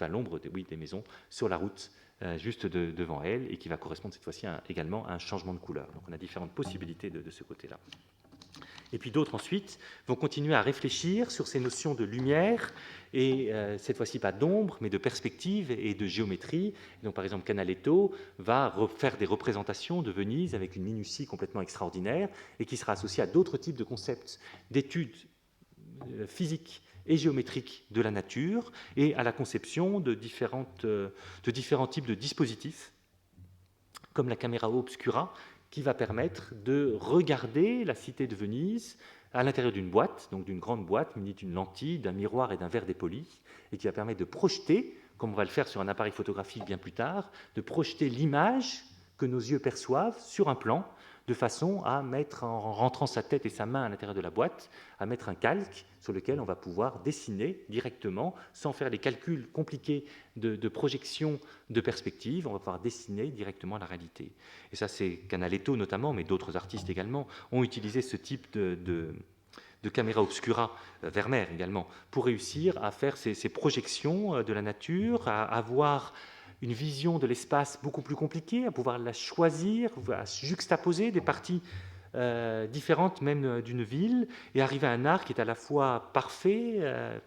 l'ombre des maisons sur la route juste devant elle, et qui va correspondre cette fois-ci également à un changement de couleur. Donc on a différentes possibilités de ce côté-là. Et puis d'autres ensuite vont continuer à réfléchir sur ces notions de lumière, et cette fois-ci pas d'ombre, mais de perspective et de géométrie. Donc par exemple Canaletto va faire des représentations de Venise avec une minutie complètement extraordinaire, et qui sera associée à d'autres types de concepts d'études physiques et géométriques de la nature et à la conception de différents types de dispositifs, comme la caméra obscura, qui va permettre de regarder la cité de Venise à l'intérieur d'une boîte, donc d'une grande boîte munie d'une lentille, d'un miroir et d'un verre dépoli, et qui va permettre de projeter, comme on va le faire sur un appareil photographique bien plus tard, de projeter l'image que nos yeux perçoivent sur un plan, de façon à mettre, en rentrant sa tête et sa main à l'intérieur de la boîte, à mettre un calque sur lequel on va pouvoir dessiner directement, sans faire les calculs compliqués de projection de perspective, on va pouvoir dessiner directement la réalité. Et ça, c'est Canaletto notamment, mais d'autres artistes également, ont utilisé ce type de caméra obscura, Vermeer également, pour réussir à faire ces projections de la nature, à avoir une vision de l'espace beaucoup plus compliquée, à pouvoir la choisir, à juxtaposer des parties différentes même d'une ville, et arriver à un art qui est à la fois parfait,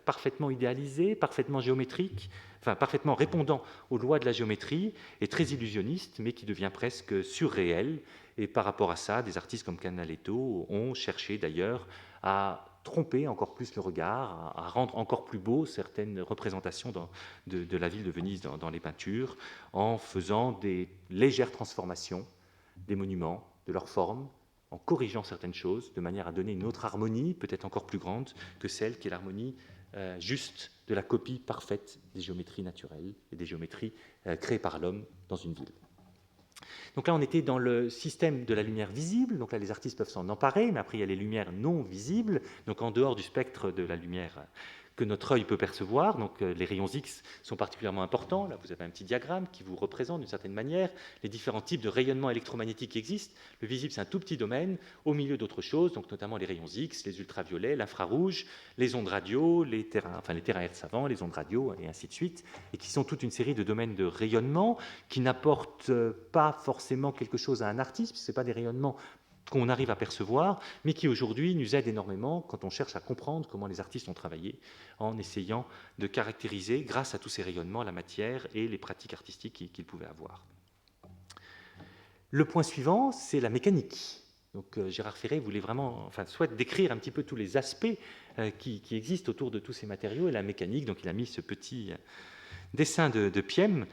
parfaitement idéalisé, parfaitement géométrique, enfin parfaitement répondant aux lois de la géométrie, et très illusionniste, mais qui devient presque surréel. Et par rapport à ça, des artistes comme Canaletto ont cherché d'ailleurs à tromper encore plus le regard, à rendre encore plus beau certaines représentations de la ville de Venise dans les peintures, en faisant des légères transformations des monuments, de leur forme, en corrigeant certaines choses, de manière à donner une autre harmonie, peut-être encore plus grande que celle qui est l'harmonie juste de la copie parfaite des géométries naturelles et des géométries créées par l'homme dans une ville. Donc là, on était dans le système de la lumière visible, donc là, les artistes peuvent s'en emparer, mais après, il y a les lumières non visibles, donc en dehors du spectre de la lumière que notre œil peut percevoir. Donc les rayons X sont particulièrement importants. Là, vous avez un petit diagramme qui vous représente d'une certaine manière les différents types de rayonnement électromagnétique qui existent. Le visible, c'est un tout petit domaine au milieu d'autres choses, donc notamment les rayons X, les ultraviolets, l'infrarouge, les ondes radio, les terahertz savants, les ondes radio, et ainsi de suite, et qui sont toute une série de domaines de rayonnement qui n'apportent pas forcément quelque chose à un artiste, puisque ce n'est pas des rayonnements qu'on arrive à percevoir, mais qui aujourd'hui nous aident énormément quand on cherche à comprendre comment les artistes ont travaillé, en essayant de caractériser, grâce à tous ces rayonnements, la matière et les pratiques artistiques qu'ils pouvaient avoir. Le point suivant, c'est la mécanique. Donc Gérard Ferré voulait vraiment, souhaite décrire un petit peu tous les aspects qui existent autour de tous ces matériaux et la mécanique. Donc il a mis ce petit dessin de Piem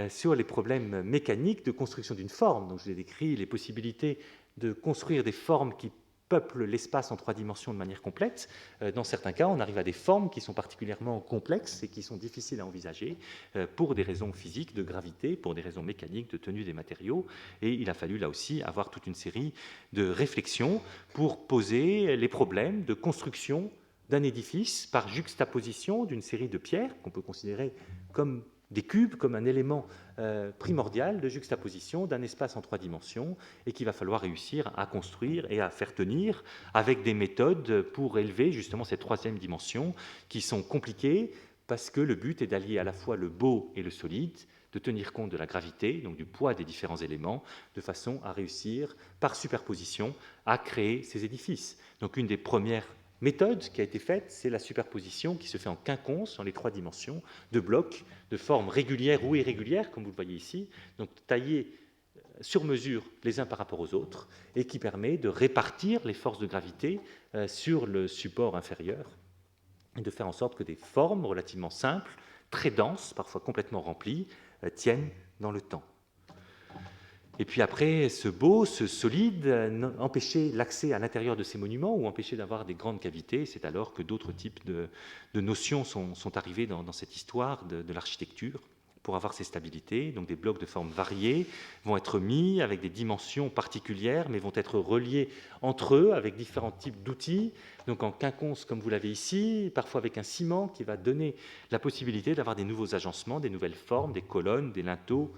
sur les problèmes mécaniques de construction d'une forme. Donc je vous ai décrit les possibilités de construire des formes qui peuplent l'espace en 3 dimensions de manière complète. Dans certains cas, on arrive à des formes qui sont particulièrement complexes et qui sont difficiles à envisager pour des raisons physiques, de gravité, pour des raisons mécaniques, de tenue des matériaux. Et il a fallu là aussi avoir toute une série de réflexions pour poser les problèmes de construction d'un édifice par juxtaposition d'une série de pierres qu'on peut considérer comme des cubes, comme un élément primordial de juxtaposition d'un espace en 3 dimensions, et qu'il va falloir réussir à construire et à faire tenir avec des méthodes pour élever justement cette 3e dimension, qui sont compliquées parce que le but est d'allier à la fois le beau et le solide, de tenir compte de la gravité, donc du poids des différents éléments, de façon à réussir, par superposition, à créer ces édifices. Donc une des premières méthode qui a été faite, c'est la superposition qui se fait en quinconce, dans les 3 dimensions, de blocs de forme régulière ou irrégulière, comme vous le voyez ici, donc taillés sur mesure les uns par rapport aux autres, et qui permet de répartir les forces de gravité sur le support inférieur, et de faire en sorte que des formes relativement simples, très denses, parfois complètement remplies, tiennent dans le temps. Et puis après, ce beau, ce solide, empêcher l'accès à l'intérieur de ces monuments ou empêcher d'avoir des grandes cavités, c'est alors que d'autres types de notions sont arrivées dans cette histoire de l'architecture pour avoir ces stabilités. Donc des blocs de formes variées vont être mis avec des dimensions particulières, mais vont être reliés entre eux avec différents types d'outils. Donc en quinconce, comme vous l'avez ici, parfois avec un ciment qui va donner la possibilité d'avoir des nouveaux agencements, des nouvelles formes, des colonnes, des linteaux,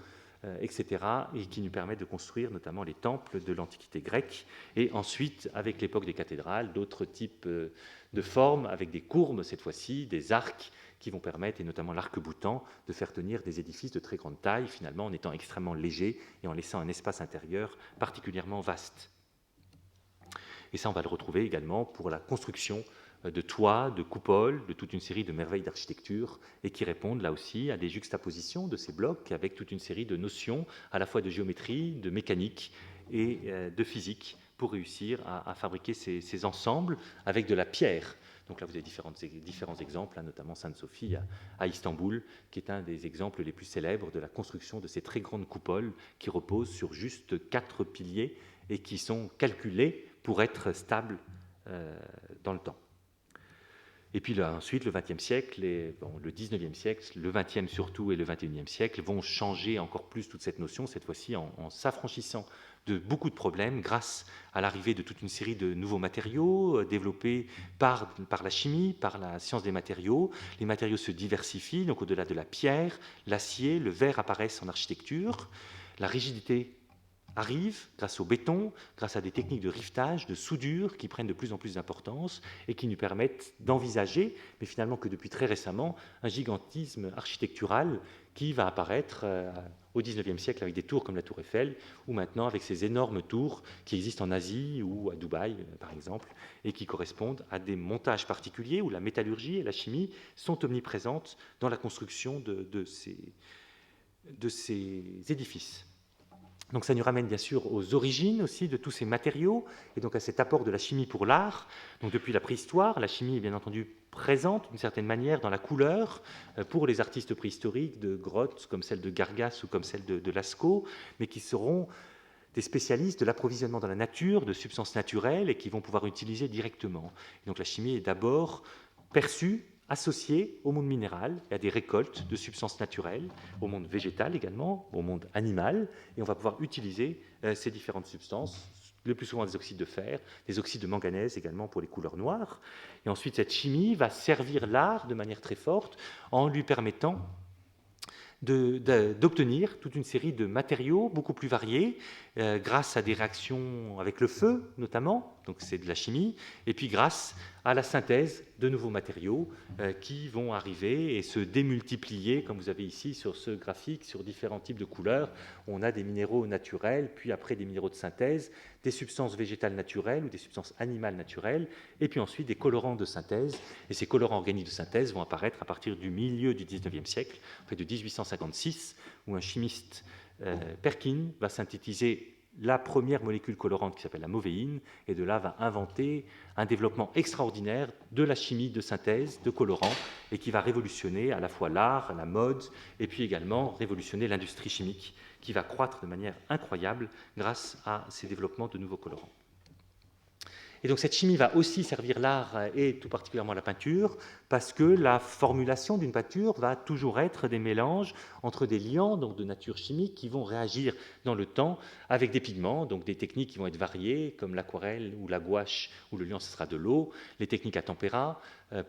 etc., et qui nous permettent de construire notamment les temples de l'Antiquité grecque, et ensuite, avec l'époque des cathédrales, d'autres types de formes, avec des courbes cette fois-ci, des arcs, qui vont permettre, et notamment l'arc-boutant, de faire tenir des édifices de très grande taille, finalement en étant extrêmement légers et en laissant un espace intérieur particulièrement vaste. Et ça, on va le retrouver également pour la construction de toits, de coupoles, de toute une série de merveilles d'architecture, et qui répondent là aussi à des juxtapositions de ces blocs avec toute une série de notions à la fois de géométrie, de mécanique et de physique pour réussir à fabriquer ces ensembles avec de la pierre. Donc là, vous avez différents exemples, hein, notamment Sainte-Sophie à Istanbul, qui est un des exemples les plus célèbres de la construction de ces très grandes coupoles qui reposent sur juste 4 piliers et qui sont calculés pour être stables dans le temps. Et puis là, ensuite, le XXe siècle, et, bon, le XIXe siècle, le XXe surtout et le XXIe siècle vont changer encore plus toute cette notion, cette fois-ci en s'affranchissant de beaucoup de problèmes grâce à l'arrivée de toute une série de nouveaux matériaux développés par la chimie, par la science des matériaux. Les matériaux se diversifient, donc au-delà de la pierre, l'acier, le verre apparaissent en architecture. La rigidité arrive grâce au béton, grâce à des techniques de rivetage, de soudure qui prennent de plus en plus d'importance et qui nous permettent d'envisager, mais finalement que depuis très récemment, un gigantisme architectural qui va apparaître au XIXe siècle avec des tours comme la tour Eiffel, ou maintenant avec ces énormes tours qui existent en Asie ou à Dubaï, par exemple, et qui correspondent à des montages particuliers où la métallurgie et la chimie sont omniprésentes dans la construction de ces édifices. Donc ça nous ramène bien sûr aux origines aussi de tous ces matériaux, et donc à cet apport de la chimie pour l'art. Donc depuis la préhistoire, la chimie est bien entendu présente d'une certaine manière dans la couleur pour les artistes préhistoriques de grottes comme celle de Gargas ou comme celle de Lascaux, mais qui seront des spécialistes de l'approvisionnement dans la nature de substances naturelles et qui vont pouvoir utiliser directement. Et donc la chimie est d'abord perçue associés au monde minéral et à des récoltes de substances naturelles, au monde végétal également, au monde animal, et on va pouvoir utiliser ces différentes substances, le plus souvent des oxydes de fer, des oxydes de manganèse également pour les couleurs noires. Et ensuite, cette chimie va servir l'art de manière très forte en lui permettant d'obtenir toute une série de matériaux beaucoup plus variés grâce à des réactions avec le feu notamment, donc c'est de la chimie, et puis grâce à la synthèse de nouveaux matériaux qui vont arriver et se démultiplier, comme vous avez ici sur ce graphique, sur différents types de couleurs. On a des minéraux naturels, puis après des minéraux de synthèse, des substances végétales naturelles ou des substances animales naturelles, et puis ensuite des colorants de synthèse. Et ces colorants organiques de synthèse vont apparaître à partir du milieu du 19e siècle, près de 1856, où un chimiste, Perkin, va synthétiser la première molécule colorante qui s'appelle la movéine, et de là va inventer un développement extraordinaire de la chimie de synthèse, de colorants, et qui va révolutionner à la fois l'art, la mode, et puis également révolutionner l'industrie chimique, qui va croître de manière incroyable grâce à ces développements de nouveaux colorants. Et donc cette chimie va aussi servir l'art et tout particulièrement la peinture, parce que la formulation d'une peinture va toujours être des mélanges entre des liants, donc de nature chimique, qui vont réagir dans le temps avec des pigments, donc des techniques qui vont être variées, comme l'aquarelle ou la gouache, où le liant ce sera de l'eau, les techniques à tempéra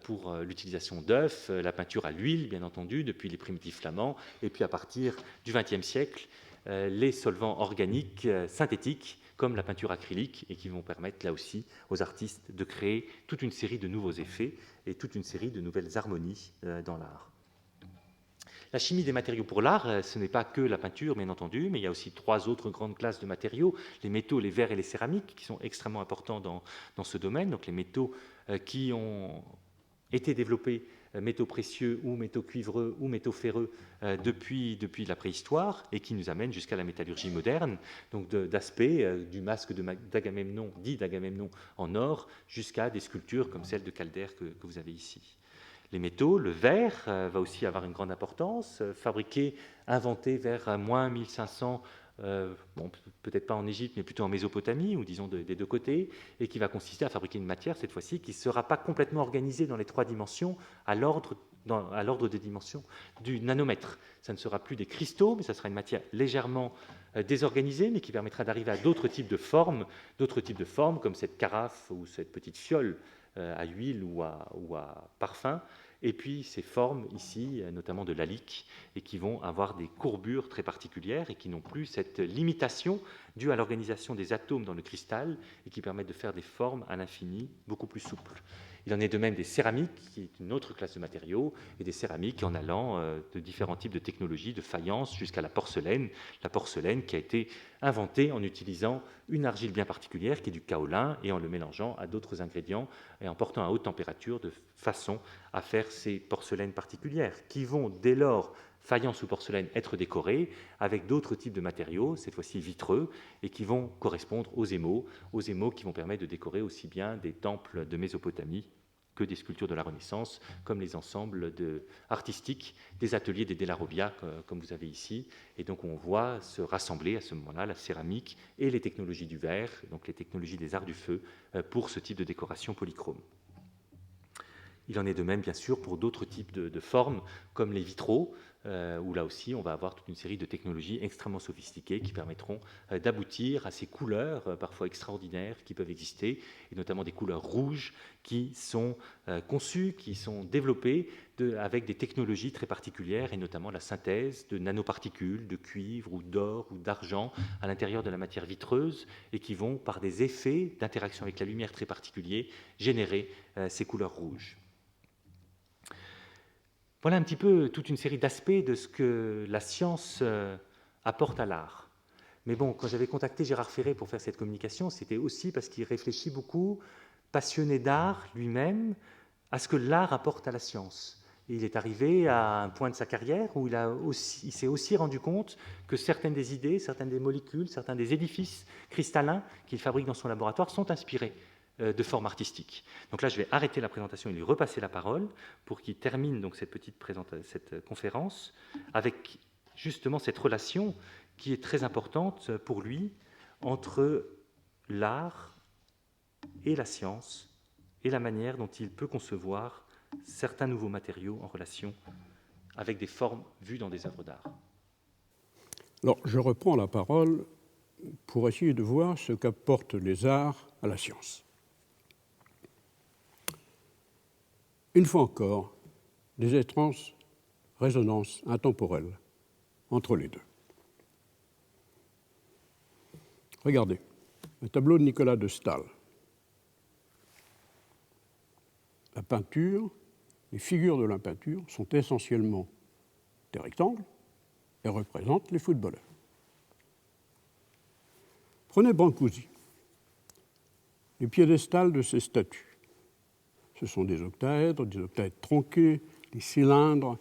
pour l'utilisation d'œufs, la peinture à l'huile, bien entendu, depuis les primitifs flamands, et puis à partir du XXe siècle, les solvants organiques synthétiques, comme la peinture acrylique, et qui vont permettre là aussi aux artistes de créer toute une série de nouveaux effets et toute une série de nouvelles harmonies dans l'art. La chimie des matériaux pour l'art, ce n'est pas que la peinture, bien entendu, mais il y a aussi 3 autres grandes classes de matériaux, les métaux, les verres et les céramiques, qui sont extrêmement importants dans ce domaine. Donc les métaux qui ont été développés, métaux précieux ou métaux cuivreux ou métaux ferreux depuis la préhistoire et qui nous amènent jusqu'à la métallurgie moderne, donc d'aspect du masque d'Agamemnon, dit d'Agamemnon en or, jusqu'à des sculptures comme celle de Calder que vous avez ici. Les métaux, le verre va aussi avoir une grande importance, fabriqué, inventé vers moins 1500, bon, peut-être pas en Égypte, mais plutôt en Mésopotamie, ou disons des 2 côtés, et qui va consister à fabriquer une matière, cette fois-ci, qui ne sera pas complètement organisée dans les 3 dimensions, à l'ordre des dimensions du nanomètre. Ça ne sera plus des cristaux, mais ça sera une matière légèrement désorganisée, mais qui permettra d'arriver à d'autres types de formes, comme cette carafe ou cette petite fiole à huile ou à parfum, et puis ces formes ici, notamment de l'alique, et qui vont avoir des courbures très particulières et qui n'ont plus cette limitation due à l'organisation des atomes dans le cristal et qui permettent de faire des formes à l'infini beaucoup plus souples. Il en est de même des céramiques, qui est une autre classe de matériaux, et des céramiques en allant de différents types de technologies, de faïence jusqu'à la porcelaine qui a été inventée en utilisant une argile bien particulière qui est du kaolin et en le mélangeant à d'autres ingrédients et en portant à haute température de façon à faire ces porcelaines particulières qui vont dès lors, faïence ou porcelaine, être décorées avec d'autres types de matériaux, cette fois-ci vitreux, et qui vont correspondre aux émaux qui vont permettre de décorer aussi bien des temples de Mésopotamie que des sculptures de la Renaissance, comme les ensembles artistiques des ateliers des Della Robbia, comme vous avez ici. Et donc on voit se rassembler à ce moment-là la céramique et les technologies du verre, donc les technologies des arts du feu, pour ce type de décoration polychrome. Il en est de même, bien sûr, pour d'autres types de formes, comme les vitraux, où là aussi, on va avoir toute une série de technologies extrêmement sophistiquées qui permettront d'aboutir à ces couleurs parfois extraordinaires qui peuvent exister, et notamment des couleurs rouges qui sont conçues, qui sont développées avec des technologies très particulières, et notamment la synthèse de nanoparticules, de cuivre ou d'or ou d'argent à l'intérieur de la matière vitreuse, et qui vont, par des effets d'interaction avec la lumière très particuliers, générer ces couleurs rouges. Voilà un petit peu toute une série d'aspects de ce que la science apporte à l'art. Mais bon, quand j'avais contacté Gérard Ferré pour faire cette communication, c'était aussi parce qu'il réfléchit beaucoup, passionné d'art lui-même, à ce que l'art apporte à la science. Et il est arrivé à un point de sa carrière où il s'est aussi rendu compte que certaines des idées, certaines des molécules, certains des édifices cristallins qu'il fabrique dans son laboratoire sont inspirés de forme artistique. Donc là, je vais arrêter la présentation et lui repasser la parole pour qu'il termine donc cette conférence avec justement cette relation qui est très importante pour lui entre l'art et la science et la manière dont il peut concevoir certains nouveaux matériaux en relation avec des formes vues dans des œuvres d'art. Alors, je reprends la parole pour essayer de voir ce qu'apportent les arts à la science. Une fois encore, des étranges résonances intemporelles entre les deux. Regardez, un tableau de Nicolas de Staël. La peinture, les figures de la peinture sont essentiellement des rectangles et représentent les footballeurs. Prenez Brancusi, les piédestals de ces statues. Ce sont des octaèdres tronqués, des cylindres.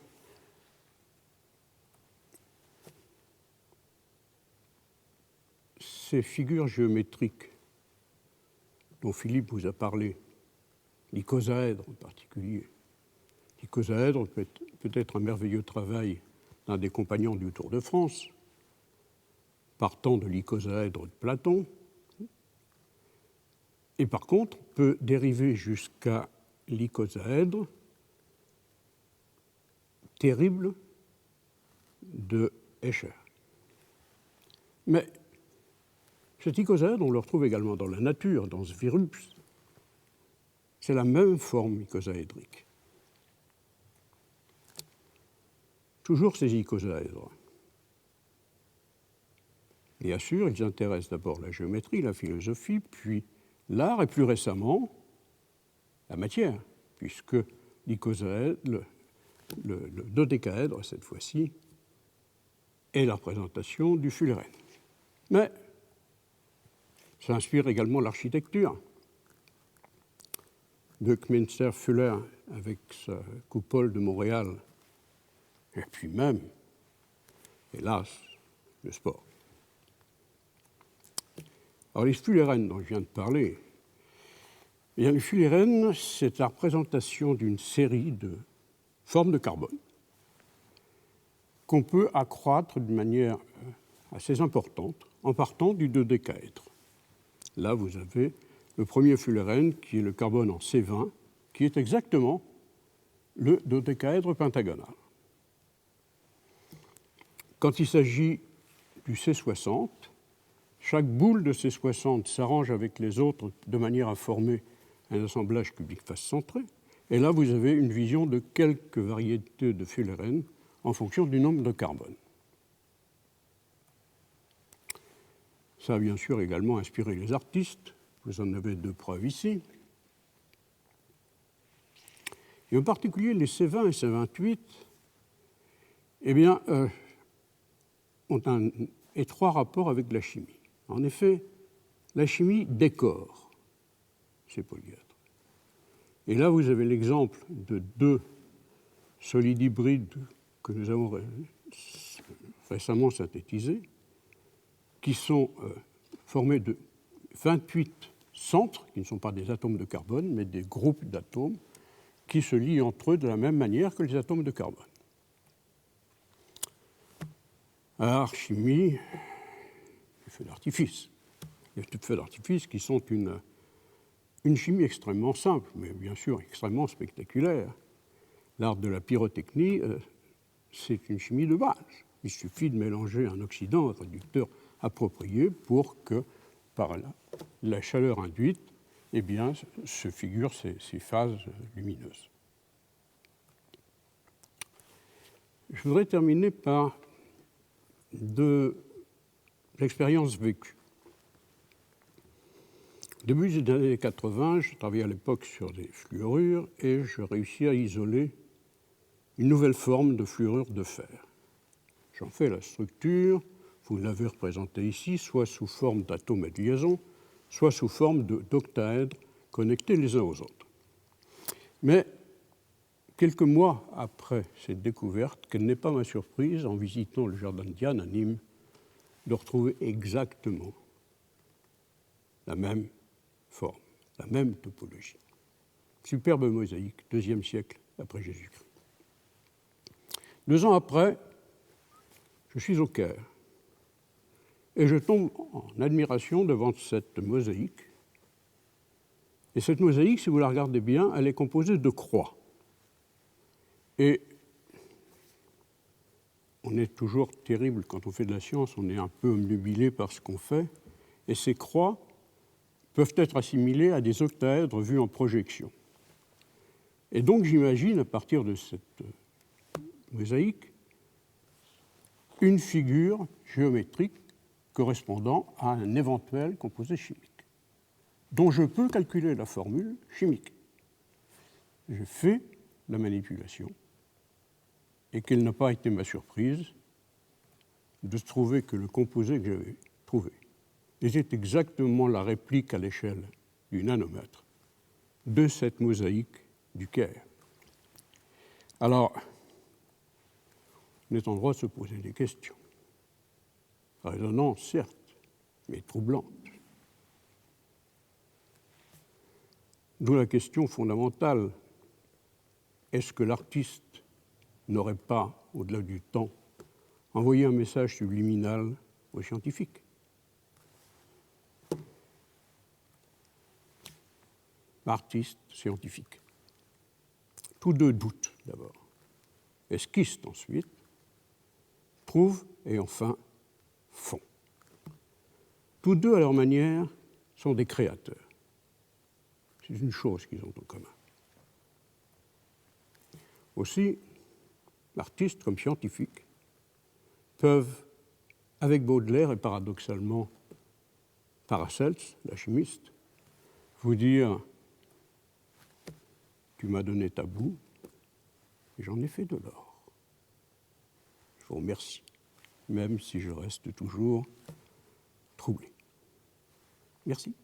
Ces figures géométriques dont Philippe vous a parlé, l'icosaèdre en particulier. L'icosaèdre peut être un merveilleux travail d'un des compagnons du Tour de France, partant de l'icosaèdre de Platon, et par contre peut dériver jusqu'à l'icosaèdre terrible de Escher. Mais cet icosaèdre, on le retrouve également dans la nature, dans ce virus. C'est la même forme icosaédrique. Toujours ces icosaèdres. Bien sûr, ils intéressent d'abord la géométrie, la philosophie, puis l'art, et plus récemment, la matière, puisque l'icosaèdre, le dodécaèdre, cette fois-ci, est la représentation du fullerène. Mais ça inspire également l'architecture. Buckminster Fuller, avec sa coupole de Montréal, et puis même, hélas, le sport. Alors les fullerènes dont je viens de parler, eh bien, le fullerène, c'est la représentation d'une série de formes de carbone qu'on peut accroître d'une manière assez importante en partant du dodécaèdre. Là, vous avez le premier fullerène qui est le carbone en C20, qui est exactement le dodécaèdre pentagonal. Quand il s'agit du C60, chaque boule de C60 s'arrange avec les autres de manière à former un assemblage cubique face centré. Et là, vous avez une vision de quelques variétés de fullerène en fonction du nombre de carbone. Ça a bien sûr également inspiré les artistes. Vous en avez deux preuves ici. Et en particulier, les C20 et C28 eh bien, ont un étroit rapport avec la chimie. En effet, la chimie décore ces polyèdres. Et là, vous avez l'exemple de deux solides hybrides que nous avons récemment synthétisés, qui sont formés de 28 centres, qui ne sont pas des atomes de carbone, mais des groupes d'atomes, qui se lient entre eux de la même manière que les atomes de carbone. Alors, chimie, les feux d'artifice. Les feux d'artifice qui sont une chimie extrêmement simple, mais bien sûr extrêmement spectaculaire. L'art de la pyrotechnie, c'est une chimie de base. Il suffit de mélanger un oxydant, un réducteur approprié pour que, par la chaleur induite, eh bien, se figurent ces phases lumineuses. Je voudrais terminer par de l'expérience vécue. Au début des années 80, je travaillais à l'époque sur des fluorures et je réussis à isoler une nouvelle forme de fluorure de fer. J'en fais la structure, vous l'avez représentée ici, soit sous forme d'atomes et de liaisons, soit sous forme d'octaèdres connectés les uns aux autres. Mais quelques mois après cette découverte, quelle n'est pas ma surprise en visitant le jardin de Diane à Nîmes, de retrouver exactement la même forme, la même topologie. Superbe mosaïque, 2e siècle après Jésus-Christ. 2 ans après, je suis au Caire et je tombe en admiration devant cette mosaïque. Et cette mosaïque, si vous la regardez bien, elle est composée de croix. Et on est toujours terrible quand on fait de la science, on est un peu omnubilé par ce qu'on fait, et ces croix peuvent être assimilées à des octaèdres vus en projection. Et donc j'imagine, à partir de cette mosaïque, une figure géométrique correspondant à un éventuel composé chimique, dont je peux calculer la formule chimique. Je fais la manipulation, et quelle n'a pas été ma surprise de trouver que le composé que j'avais trouvé était exactement la réplique à l'échelle du nanomètre de cette mosaïque du Caire. Alors, on est en droit de se poser des questions. Raisonnantes, certes, mais troublantes. D'où la question fondamentale, est-ce que l'artiste n'aurait pas, au-delà du temps, envoyé un message subliminal aux scientifiques? Artiste, scientifique. Tous deux doutent d'abord, esquissent ensuite, trouvent et enfin font. Tous deux, à leur manière, sont des créateurs. C'est une chose qu'ils ont en commun. Aussi, l'artiste comme scientifique peuvent, avec Baudelaire et paradoxalement Paracels, la chimiste, vous dire « tu m'as donné ta boue et j'en ai fait de l'or. Je vous remercie, même si je reste toujours troublé. » Merci.